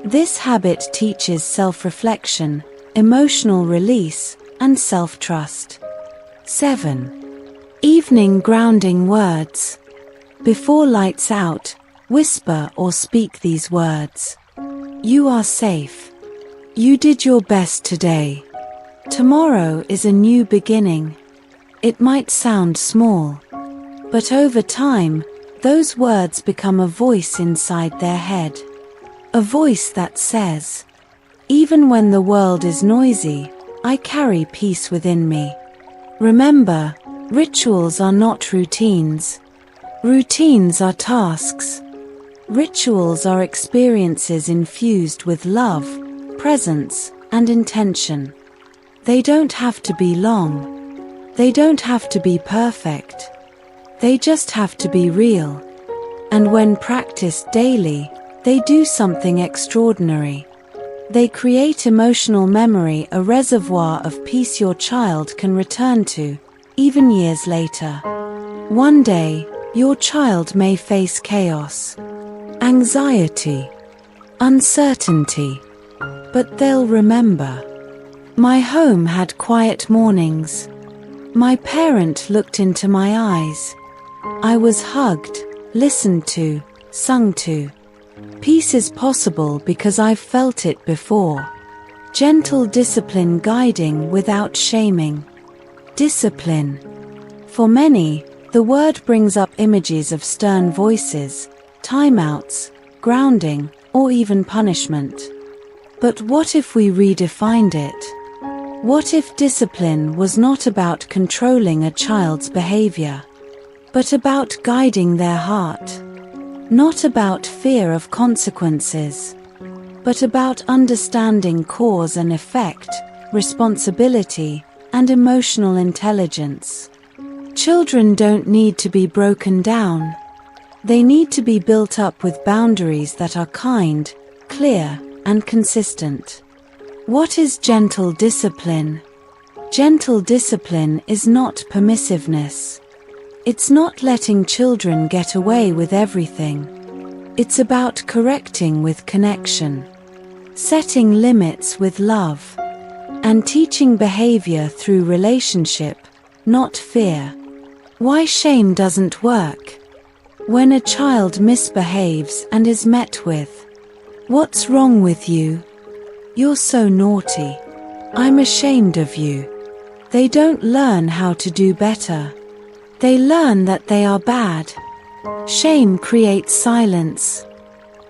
This habit teaches self-reflection, emotional release, and self-trust. 7. Evening grounding words. Before lights out, whisper or speak these words. You are safe. You did your best today. Tomorrow is a new beginning. It might sound small, but over time, those words become a voice inside their head. A voice that says, "Even when the world is noisy, I carry peace within me." Remember, rituals are not routines. Routines are tasks. Rituals are experiences infused with love, presence, and intention. They don't have to be long. They don't have to be perfect. They just have to be real. And when practiced daily, they do something extraordinary. They create emotional memory, a reservoir of peace your child can return to, even years later. One day, your child may face chaos, anxiety, uncertainty, but they'll remember. My home had quiet mornings. My parent looked into my eyes. I was hugged, listened to, sung to. Peace is possible because I've felt it before. Gentle discipline guiding without shaming. Discipline. For many, the word brings up images of stern voices, timeouts, grounding, or even punishment. But what if we redefined it? What if discipline was not about controlling a child's behavior, but about guiding their heart? Not about fear of consequences, but about understanding cause and effect, responsibility, and emotional intelligence. Children don't need to be broken down. They need to be built up with boundaries that are kind, clear, and consistent. What is gentle discipline? Gentle discipline is not permissiveness. It's not letting children get away with everything. It's about correcting with connection, setting limits with love, and teaching behavior through relationship, not fear. Why shame doesn't work? When a child misbehaves and is met with, "What's wrong with you? You're so naughty. I'm ashamed of you." They don't learn how to do better. They learn that they are bad. Shame creates silence.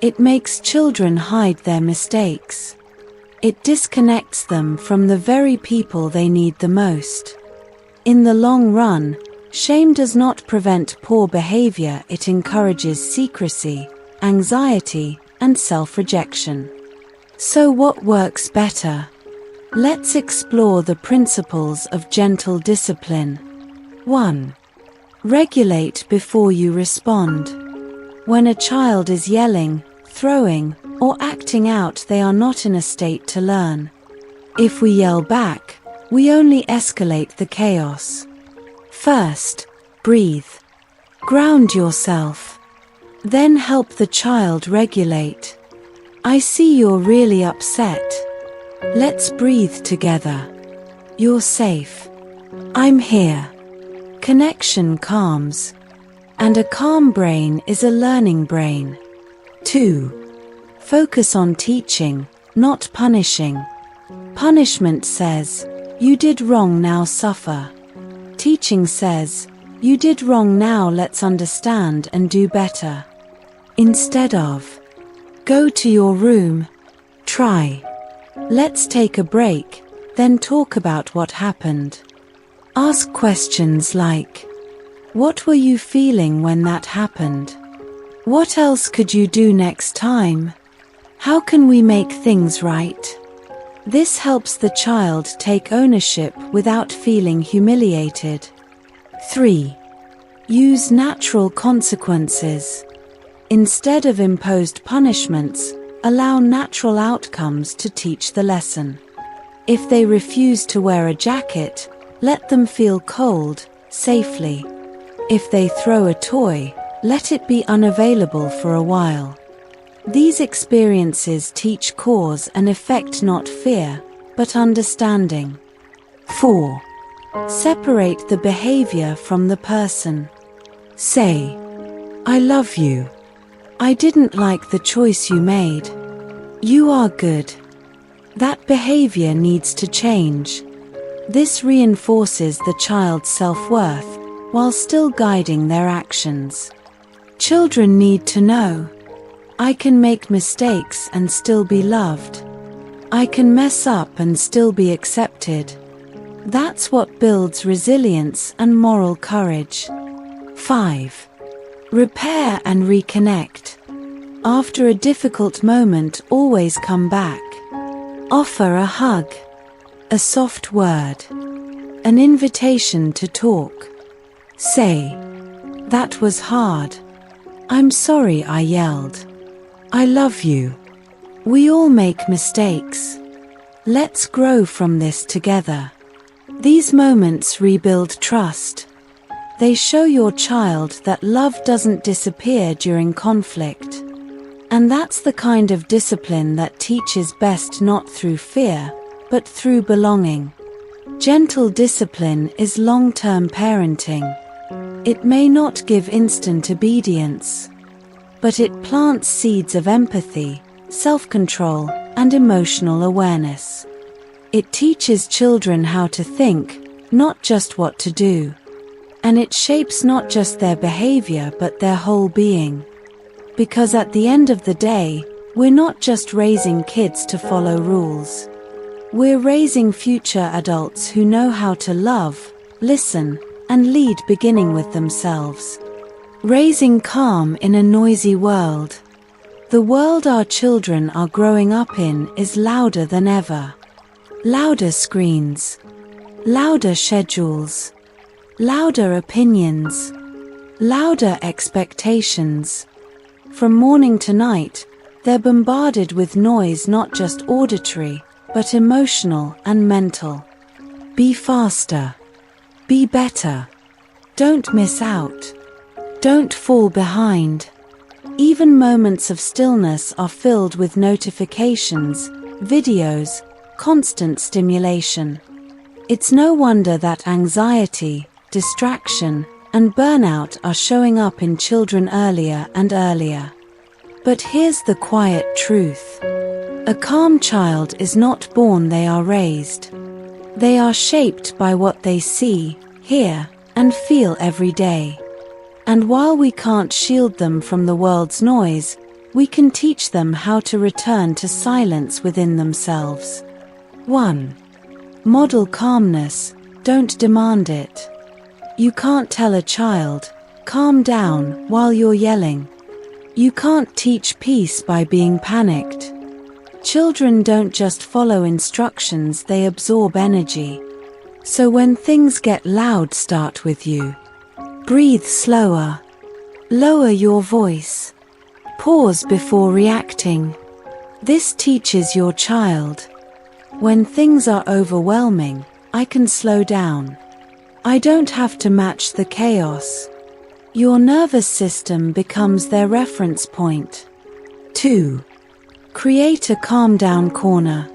It makes children hide their mistakes. It disconnects them from the very people they need the most. In the long run, shame does not prevent poor behavior, it encourages secrecy, anxiety, and self-rejection. So what works better? Let's explore the principles of gentle discipline. 1. Regulate before you respond. When a child is yelling, throwing, or acting out, they are not in a state to learn. If we yell back, we only escalate the chaos. First, breathe. Ground yourself. Then help the child regulate. "I see you're really upset. Let's breathe together. You're safe. I'm here." Connection calms. And a calm brain is a learning brain. 2. Focus on teaching, not punishing. Punishment says, "You did wrong, now suffer." Teaching says, "You did wrong, now let's understand and do better." Instead of, "Go to your room. Try. Let's take a break, then talk about what happened." Ask questions like, "What were you feeling when that happened? What else could you do next time? How can we make things right?" This helps the child take ownership without feeling humiliated. 3. Use natural consequences. Instead of imposed punishments, allow natural outcomes to teach the lesson. If they refuse to wear a jacket, let them feel cold, safely. If they throw a toy, let it be unavailable for a while. These experiences teach cause and effect, not fear, but understanding. 4. Separate the behavior from the person. Say, "I love you. I didn't like the choice you made. You are good." That behavior needs to change. This reinforces the child's self-worth while still guiding their actions. Children need to know, "I can make mistakes and still be loved. I can mess up and still be accepted." That's what builds resilience and moral courage. 5. Repair and reconnect. After a difficult moment, always come back. Offer a hug, a soft word, an invitation to talk. Say, "That was hard. I'm sorry I yelled. I love you. We all make mistakes. Let's grow from this together." These moments rebuild trust. They show your child that love doesn't disappear during conflict. And that's the kind of discipline that teaches best, not through fear, but through belonging. Gentle discipline is long-term parenting. It may not give instant obedience, but it plants seeds of empathy, self-control, and emotional awareness. It teaches children how to think, not just what to do. And it shapes not just their behavior but their whole being. Because at the end of the day, we're not just raising kids to follow rules. We're raising future adults who know how to love, listen, and lead, beginning with themselves. Raising calm in a noisy world. The world our children are growing up in is louder than ever. Louder screens. Louder schedules. Louder opinions. Louder expectations. From morning to night, they're bombarded with noise, not just auditory, but emotional and mental. Be faster. Be better. Don't miss out. Don't fall behind. Even moments of stillness are filled with notifications, videos, constant stimulation. It's no wonder that anxiety, distraction, and burnout are showing up in children earlier and earlier. But here's the quiet truth. A calm child is not born, they are raised. They are shaped by what they see, hear, and feel every day. And while we can't shield them from the world's noise, we can teach them how to return to silence within themselves. 1. Model calmness, don't demand it. You can't tell a child, calm down, while you're yelling. You can't teach peace by being panicked. Children don't just follow instructions, they absorb energy. So when things get loud, start with you. Breathe slower. Lower your voice. Pause before reacting. This teaches your child. When things are overwhelming, I can slow down. I don't have to match the chaos. Your nervous system becomes their reference point. 2. Create a calm down corner.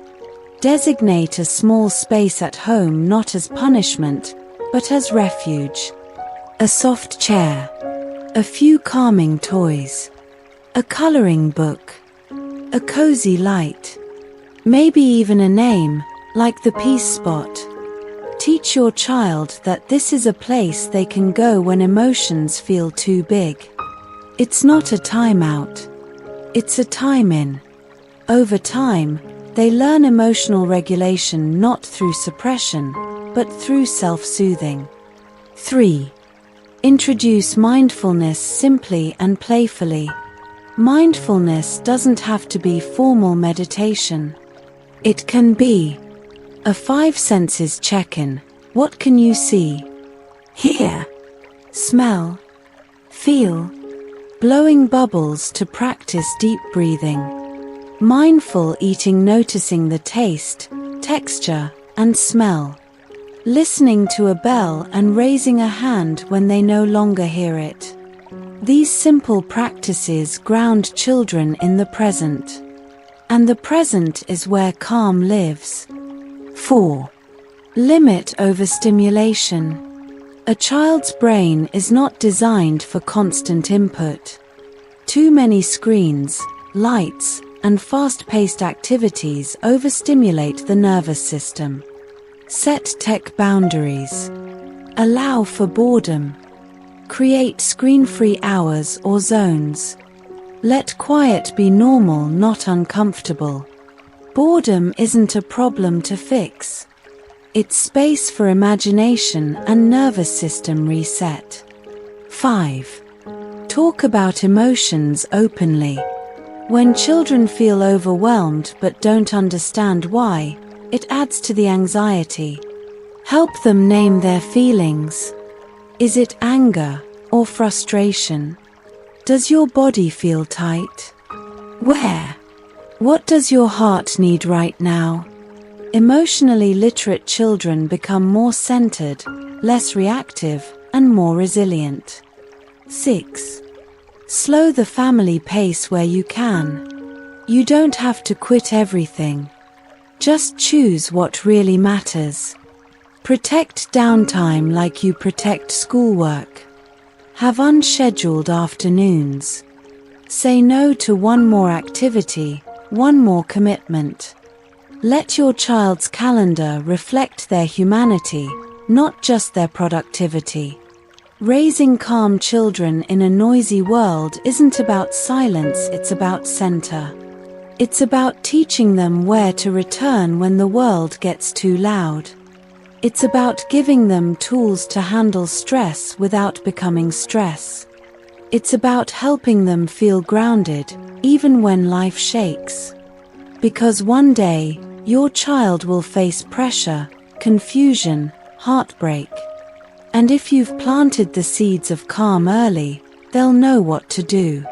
Designate a small space at home, not as punishment, but as refuge. A soft chair. A few calming toys. A coloring book. A cozy light. Maybe even a name, like the peace spot. Teach your child that this is a place they can go when emotions feel too big. It's not a timeout. It's a time in. Over time, they learn emotional regulation not through suppression, but through self-soothing. 3. Introduce mindfulness simply and playfully. Mindfulness doesn't have to be formal meditation. It can be a 5 senses check-in. What can you see? Hear, smell, feel. Blowing bubbles to practice deep breathing. Mindful eating, noticing the taste, texture, and smell. Listening to a bell and raising a hand when they no longer hear it. These simple practices ground children in the present. And the present is where calm lives. 4. Limit overstimulation. A child's brain is not designed for constant input. Too many screens, lights, and fast-paced activities overstimulate the nervous system. Set tech boundaries. Allow for boredom. Create screen-free hours or zones. Let quiet be normal, not uncomfortable. Boredom isn't a problem to fix. It's space for imagination and nervous system reset. 5. Talk about emotions openly. When children feel overwhelmed but don't understand why, it adds to the anxiety. Help them name their feelings. Is it anger or frustration? Does your body feel tight? Where? What does your heart need right now? Emotionally literate children become more centered, less reactive, and more resilient. 6. Slow the family pace where you can. You don't have to quit everything. Just choose what really matters. Protect downtime like you protect schoolwork. Have unscheduled afternoons. Say no to one more activity, one more commitment. Let your child's calendar reflect their humanity, not just their productivity. Raising calm children in a noisy world isn't about silence, it's about center. It's about teaching them where to return when the world gets too loud. It's about giving them tools to handle stress without becoming stress. It's about helping them feel grounded, even when life shakes. Because one day, your child will face pressure, confusion, heartbreak. And if you've planted the seeds of calm early, they'll know what to do.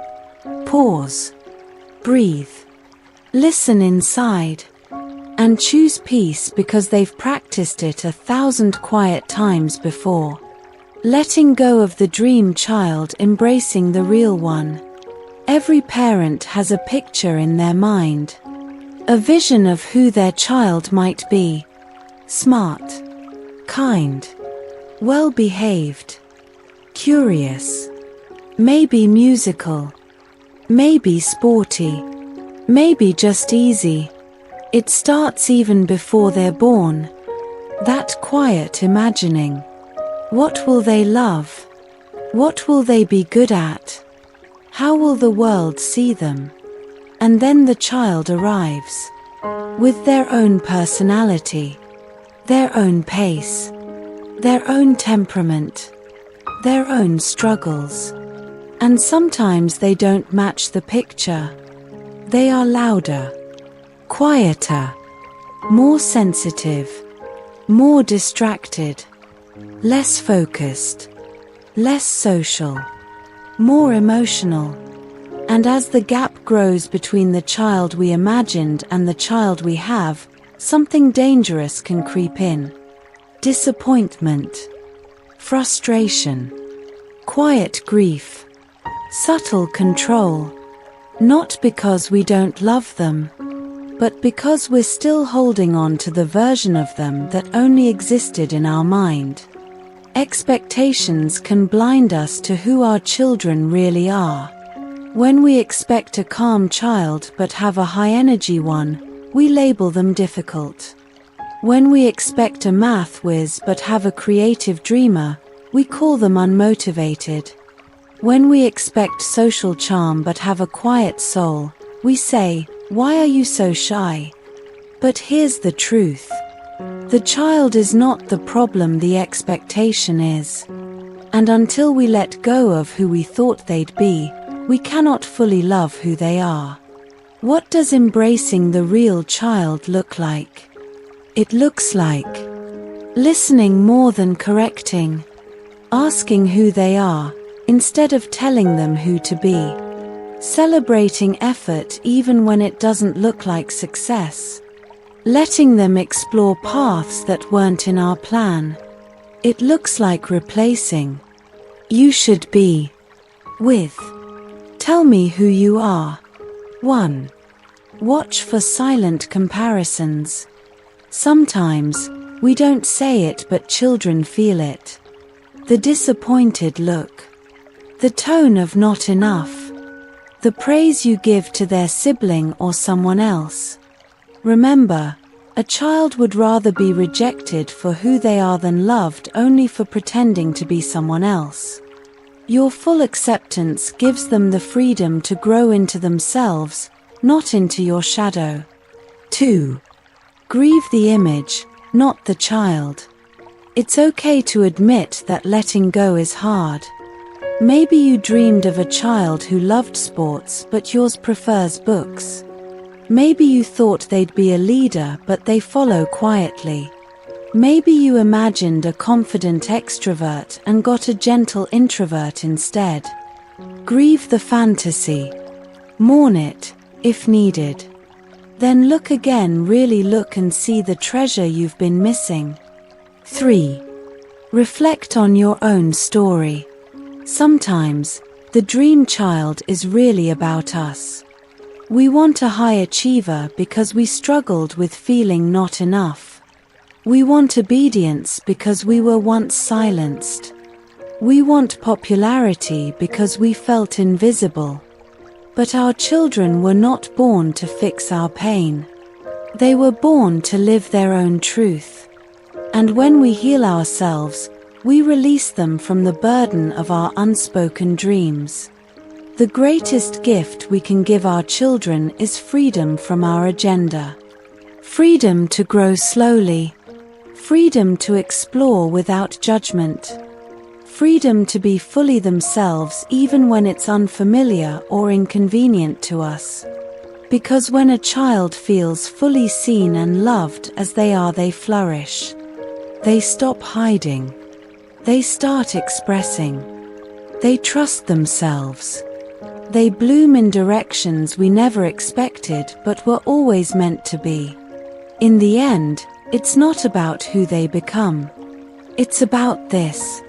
Pause. Breathe. Listen inside. And choose peace because they've practiced it 1,000 quiet times before. Letting go of the dream child, embracing the real one. Every parent has a picture in their mind. A vision of who their child might be. Smart. Kind. Well-behaved. Curious. Maybe musical. Maybe sporty. Maybe just easy. It starts even before they're born. That quiet imagining. What will they love? What will they be good at? How will the world see them? And then the child arrives. With their own personality. Their own pace. Their own temperament. Their own struggles. And sometimes they don't match the picture. They are louder. Quieter. More sensitive. More distracted. Less focused. Less social. More emotional. And as the gap grows between the child we imagined and the child we have, something dangerous can creep in. Disappointment. Frustration. Quiet grief. Subtle control. Not because we don't love them, but because we're still holding on to the version of them that only existed in our mind. Expectations can blind us to who our children really are. When we expect a calm child but have a high-energy one, we label them difficult. When we expect a math whiz but have a creative dreamer, we call them unmotivated. When we expect social charm but have a quiet soul, we say, "Why are you so shy?" But here's the truth. The child is not the problem, the expectation is. And until we let go of who we thought they'd be, we cannot fully love who they are. What does embracing the real child look like? It looks like listening more than correcting, asking who they are, instead of telling them who to be. Celebrating effort even when it doesn't look like success. Letting them explore paths that weren't in our plan. It looks like replacing "you should be" with "tell me who you are." 1. Watch for silent comparisons. Sometimes, we don't say it but children feel it. The disappointed look. The tone of not enough. The praise you give to their sibling or someone else. Remember, a child would rather be rejected for who they are than loved only for pretending to be someone else. Your full acceptance gives them the freedom to grow into themselves, not into your shadow. 2. Grieve the image, not the child. It's okay to admit that letting go is hard. Maybe you dreamed of a child who loved sports but yours prefers books. Maybe you thought they'd be a leader but they follow quietly. Maybe you imagined a confident extrovert and got a gentle introvert instead. Grieve the fantasy. Mourn it, if needed. Then look again, really look and see the treasure you've been missing. 3. Reflect on your own story. Sometimes, the dream child is really about us. We want a high achiever because we struggled with feeling not enough. We want obedience because we were once silenced. We want popularity because we felt invisible. But our children were not born to fix our pain. They were born to live their own truth. And when we heal ourselves, we release them from the burden of our unspoken dreams. The greatest gift we can give our children is freedom from our agenda. Freedom to grow slowly. Freedom to explore without judgment. Freedom to be fully themselves even when it's unfamiliar or inconvenient to us. Because when a child feels fully seen and loved as they are, they flourish. They stop hiding. They start expressing. They trust themselves. They bloom in directions we never expected but were always meant to be. In the end, it's not about who they become. It's about this.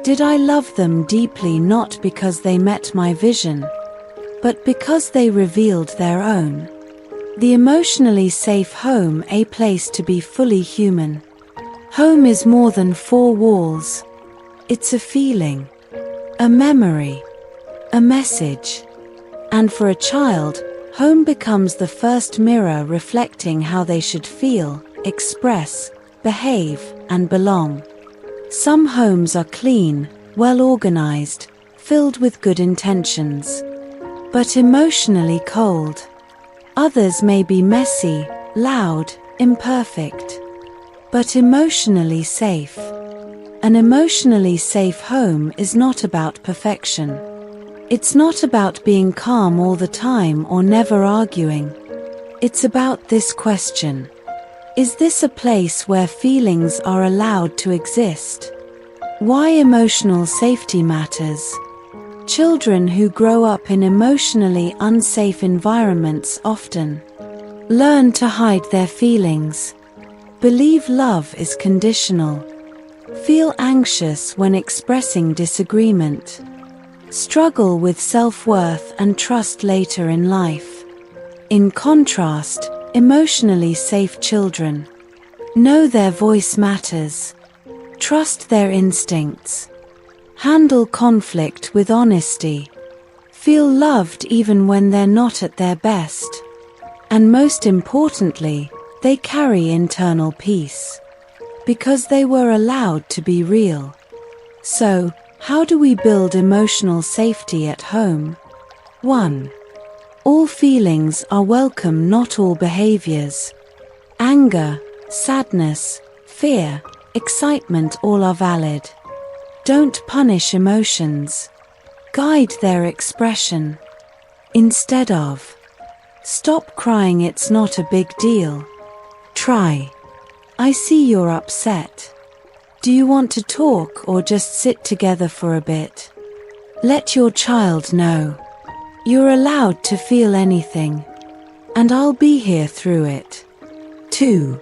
Did I love them deeply, not because they met my vision, but because they revealed their own? The emotionally safe home, a place to be fully human. Home is more than four walls. It's a feeling, a memory, a message. And for a child, home becomes the first mirror reflecting how they should feel, express, behave, and belong. Some homes are clean, well organized, filled with good intentions, but emotionally cold. Others may be messy, loud, imperfect, but emotionally safe. An emotionally safe home is not about perfection. It's not about being calm all the time or never arguing. It's about this question. Is this a place where feelings are allowed to exist? Why emotional safety matters. Children who grow up in emotionally unsafe environments often learn to hide their feelings, believe love is conditional, feel anxious when expressing disagreement, struggle with self-worth and trust later in life. In contrast, emotionally safe children know their voice matters, trust their instincts, handle conflict with honesty, feel loved even when they're not at their best, and most importantly, they carry internal peace, because they were allowed to be real. So, how do we build emotional safety at home? 1. All feelings are welcome, not all behaviors. Anger, sadness, fear, excitement, all are valid. Don't punish emotions. Guide their expression. Instead of, stop crying, it's not a big deal. Try, I see you're upset. Do you want to talk or just sit together for a bit? Let your child know. You're allowed to feel anything, and I'll be here through it. 2.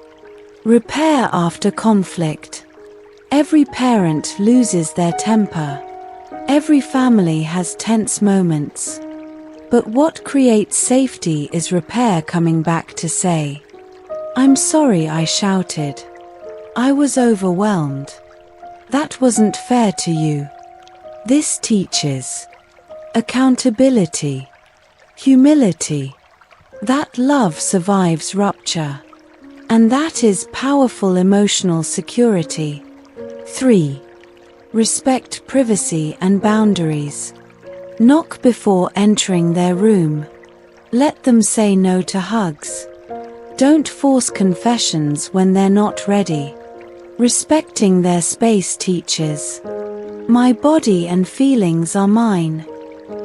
Repair after conflict. Every parent loses their temper. Every family has tense moments. But what creates safety is repair, coming back to say, I'm sorry I shouted. I was overwhelmed. That wasn't fair to you. This teaches accountability, humility. That love survives rupture. And that is powerful emotional security. 3. Respect privacy and boundaries. Knock before entering their room. Let them say no to hugs. Don't force confessions when they're not ready. Respecting their space teaches, my body and feelings are mine.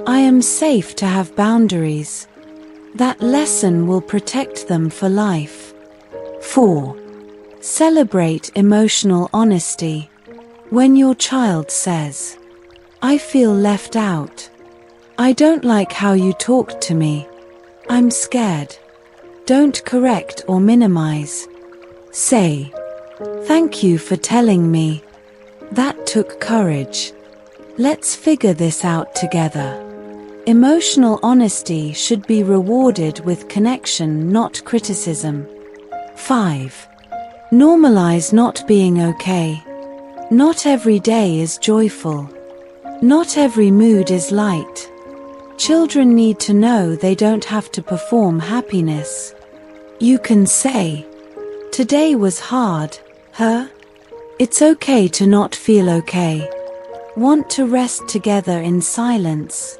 I am safe to have boundaries. That lesson will protect them for life. 4. Celebrate emotional honesty. When your child says, I feel left out. I don't like how you talked to me. I'm scared. Don't correct or minimize. Say, thank you for telling me. That took courage. Let's figure this out together. Emotional honesty should be rewarded with connection, not criticism. 5. Normalize not being okay. Not every day is joyful. Not every mood is light. Children need to know they don't have to perform happiness. You can say, today was hard, huh? It's okay to not feel okay. Want to rest together in silence.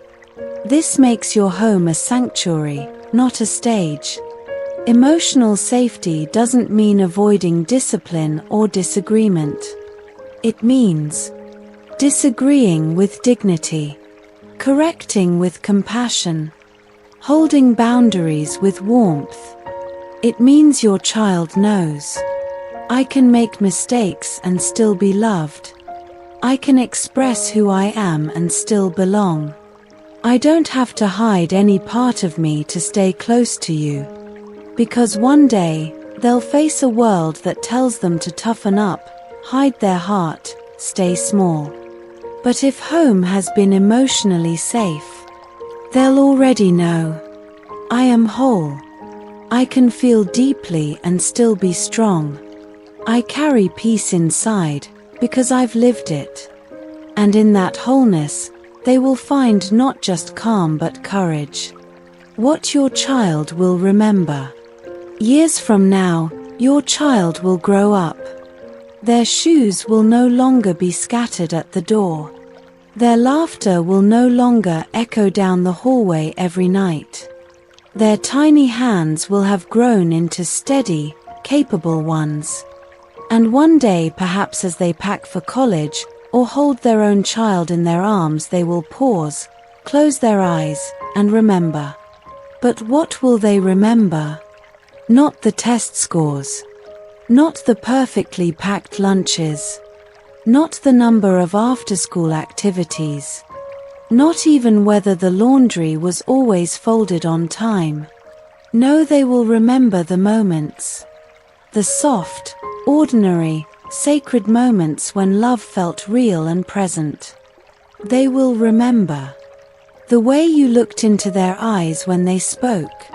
This makes your home a sanctuary, not a stage. Emotional safety doesn't mean avoiding discipline or disagreement. It means disagreeing with dignity, correcting with compassion, holding boundaries with warmth. It means your child knows, I can make mistakes and still be loved. I can express who I am and still belong. I don't have to hide any part of me to stay close to you. Because one day, they'll face a world that tells them to toughen up, hide their heart, stay small. But if home has been emotionally safe, they'll already know, I am whole. I can feel deeply and still be strong. I carry peace inside, because I've lived it. And in that wholeness, they will find not just calm but courage. What your child will remember. Years from now, your child will grow up. Their shoes will no longer be scattered at the door. Their laughter will no longer echo down the hallway every night. Their tiny hands will have grown into steady, capable ones. And one day, perhaps as they pack for college, or hold their own child in their arms, they will pause, close their eyes, and remember. But what will they remember? Not the test scores. Not the perfectly packed lunches. Not the number of after-school activities. Not even whether the laundry was always folded on time. No, they will remember the moments. The soft, ordinary, sacred moments when love felt real and present. They will remember the way you looked into their eyes when they spoke,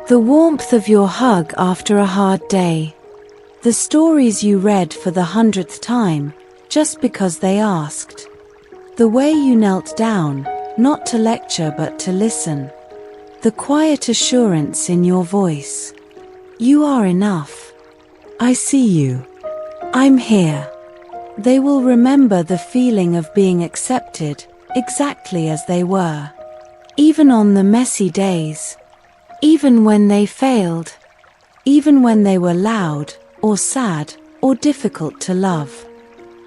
the warmth of your hug after a hard day, the stories you read for the 100th time, just because they asked, the way you knelt down, not to lecture but to listen, the quiet assurance in your voice. You are enough. I see you. I'm here. They will remember the feeling of being accepted, exactly as they were. Even on the messy days. Even when they failed. Even when they were loud, or sad, or difficult to love.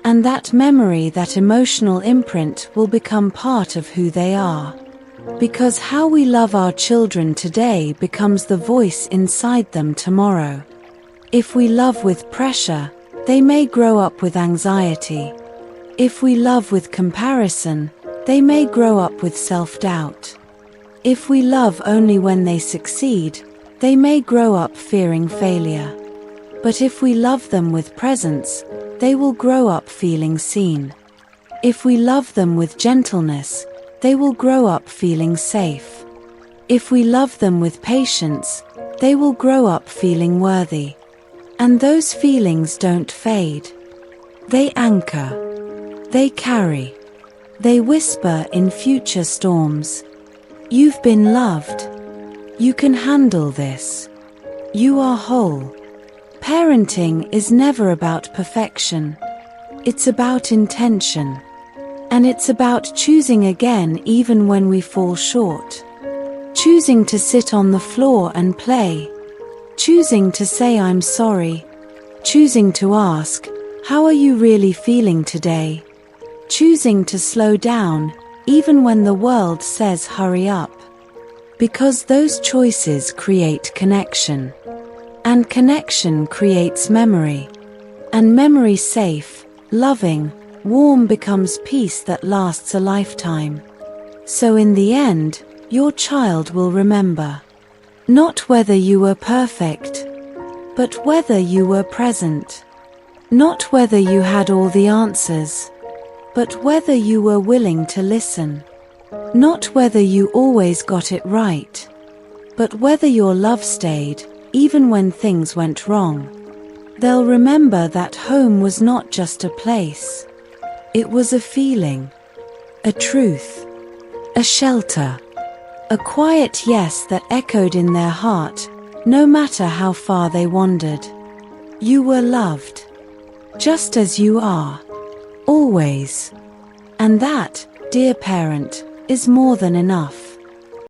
And that memory, that emotional imprint, will become part of who they are. Because how we love our children today becomes the voice inside them tomorrow. If we love with pressure, they may grow up with anxiety. If we love with comparison, they may grow up with self-doubt. If we love only when they succeed, they may grow up fearing failure. But if we love them with presence, they will grow up feeling seen. If we love them with gentleness, they will grow up feeling safe. If we love them with patience, they will grow up feeling worthy. And those feelings don't fade. They anchor. They carry. They whisper in future storms. You've been loved. You can handle this. You are whole. Parenting is never about perfection. It's about intention. And it's about choosing again even when we fall short. Choosing to sit on the floor and play. Choosing to say I'm sorry. Choosing to ask, how are you really feeling today? Choosing to slow down, even when the world says hurry up. Because those choices create connection. And connection creates memory. And memory safe, loving, warm becomes peace that lasts a lifetime. So in the end, your child will remember. Not whether you were perfect, but whether you were present. Not whether you had all the answers, but whether you were willing to listen. Not whether you always got it right, but whether your love stayed, even when things went wrong. They'll remember that home was not just a place. It was a feeling, a truth, a shelter, a quiet yes that echoed in their heart, no matter how far they wandered. You were loved, just as you are, always. And that, dear parent, is more than enough.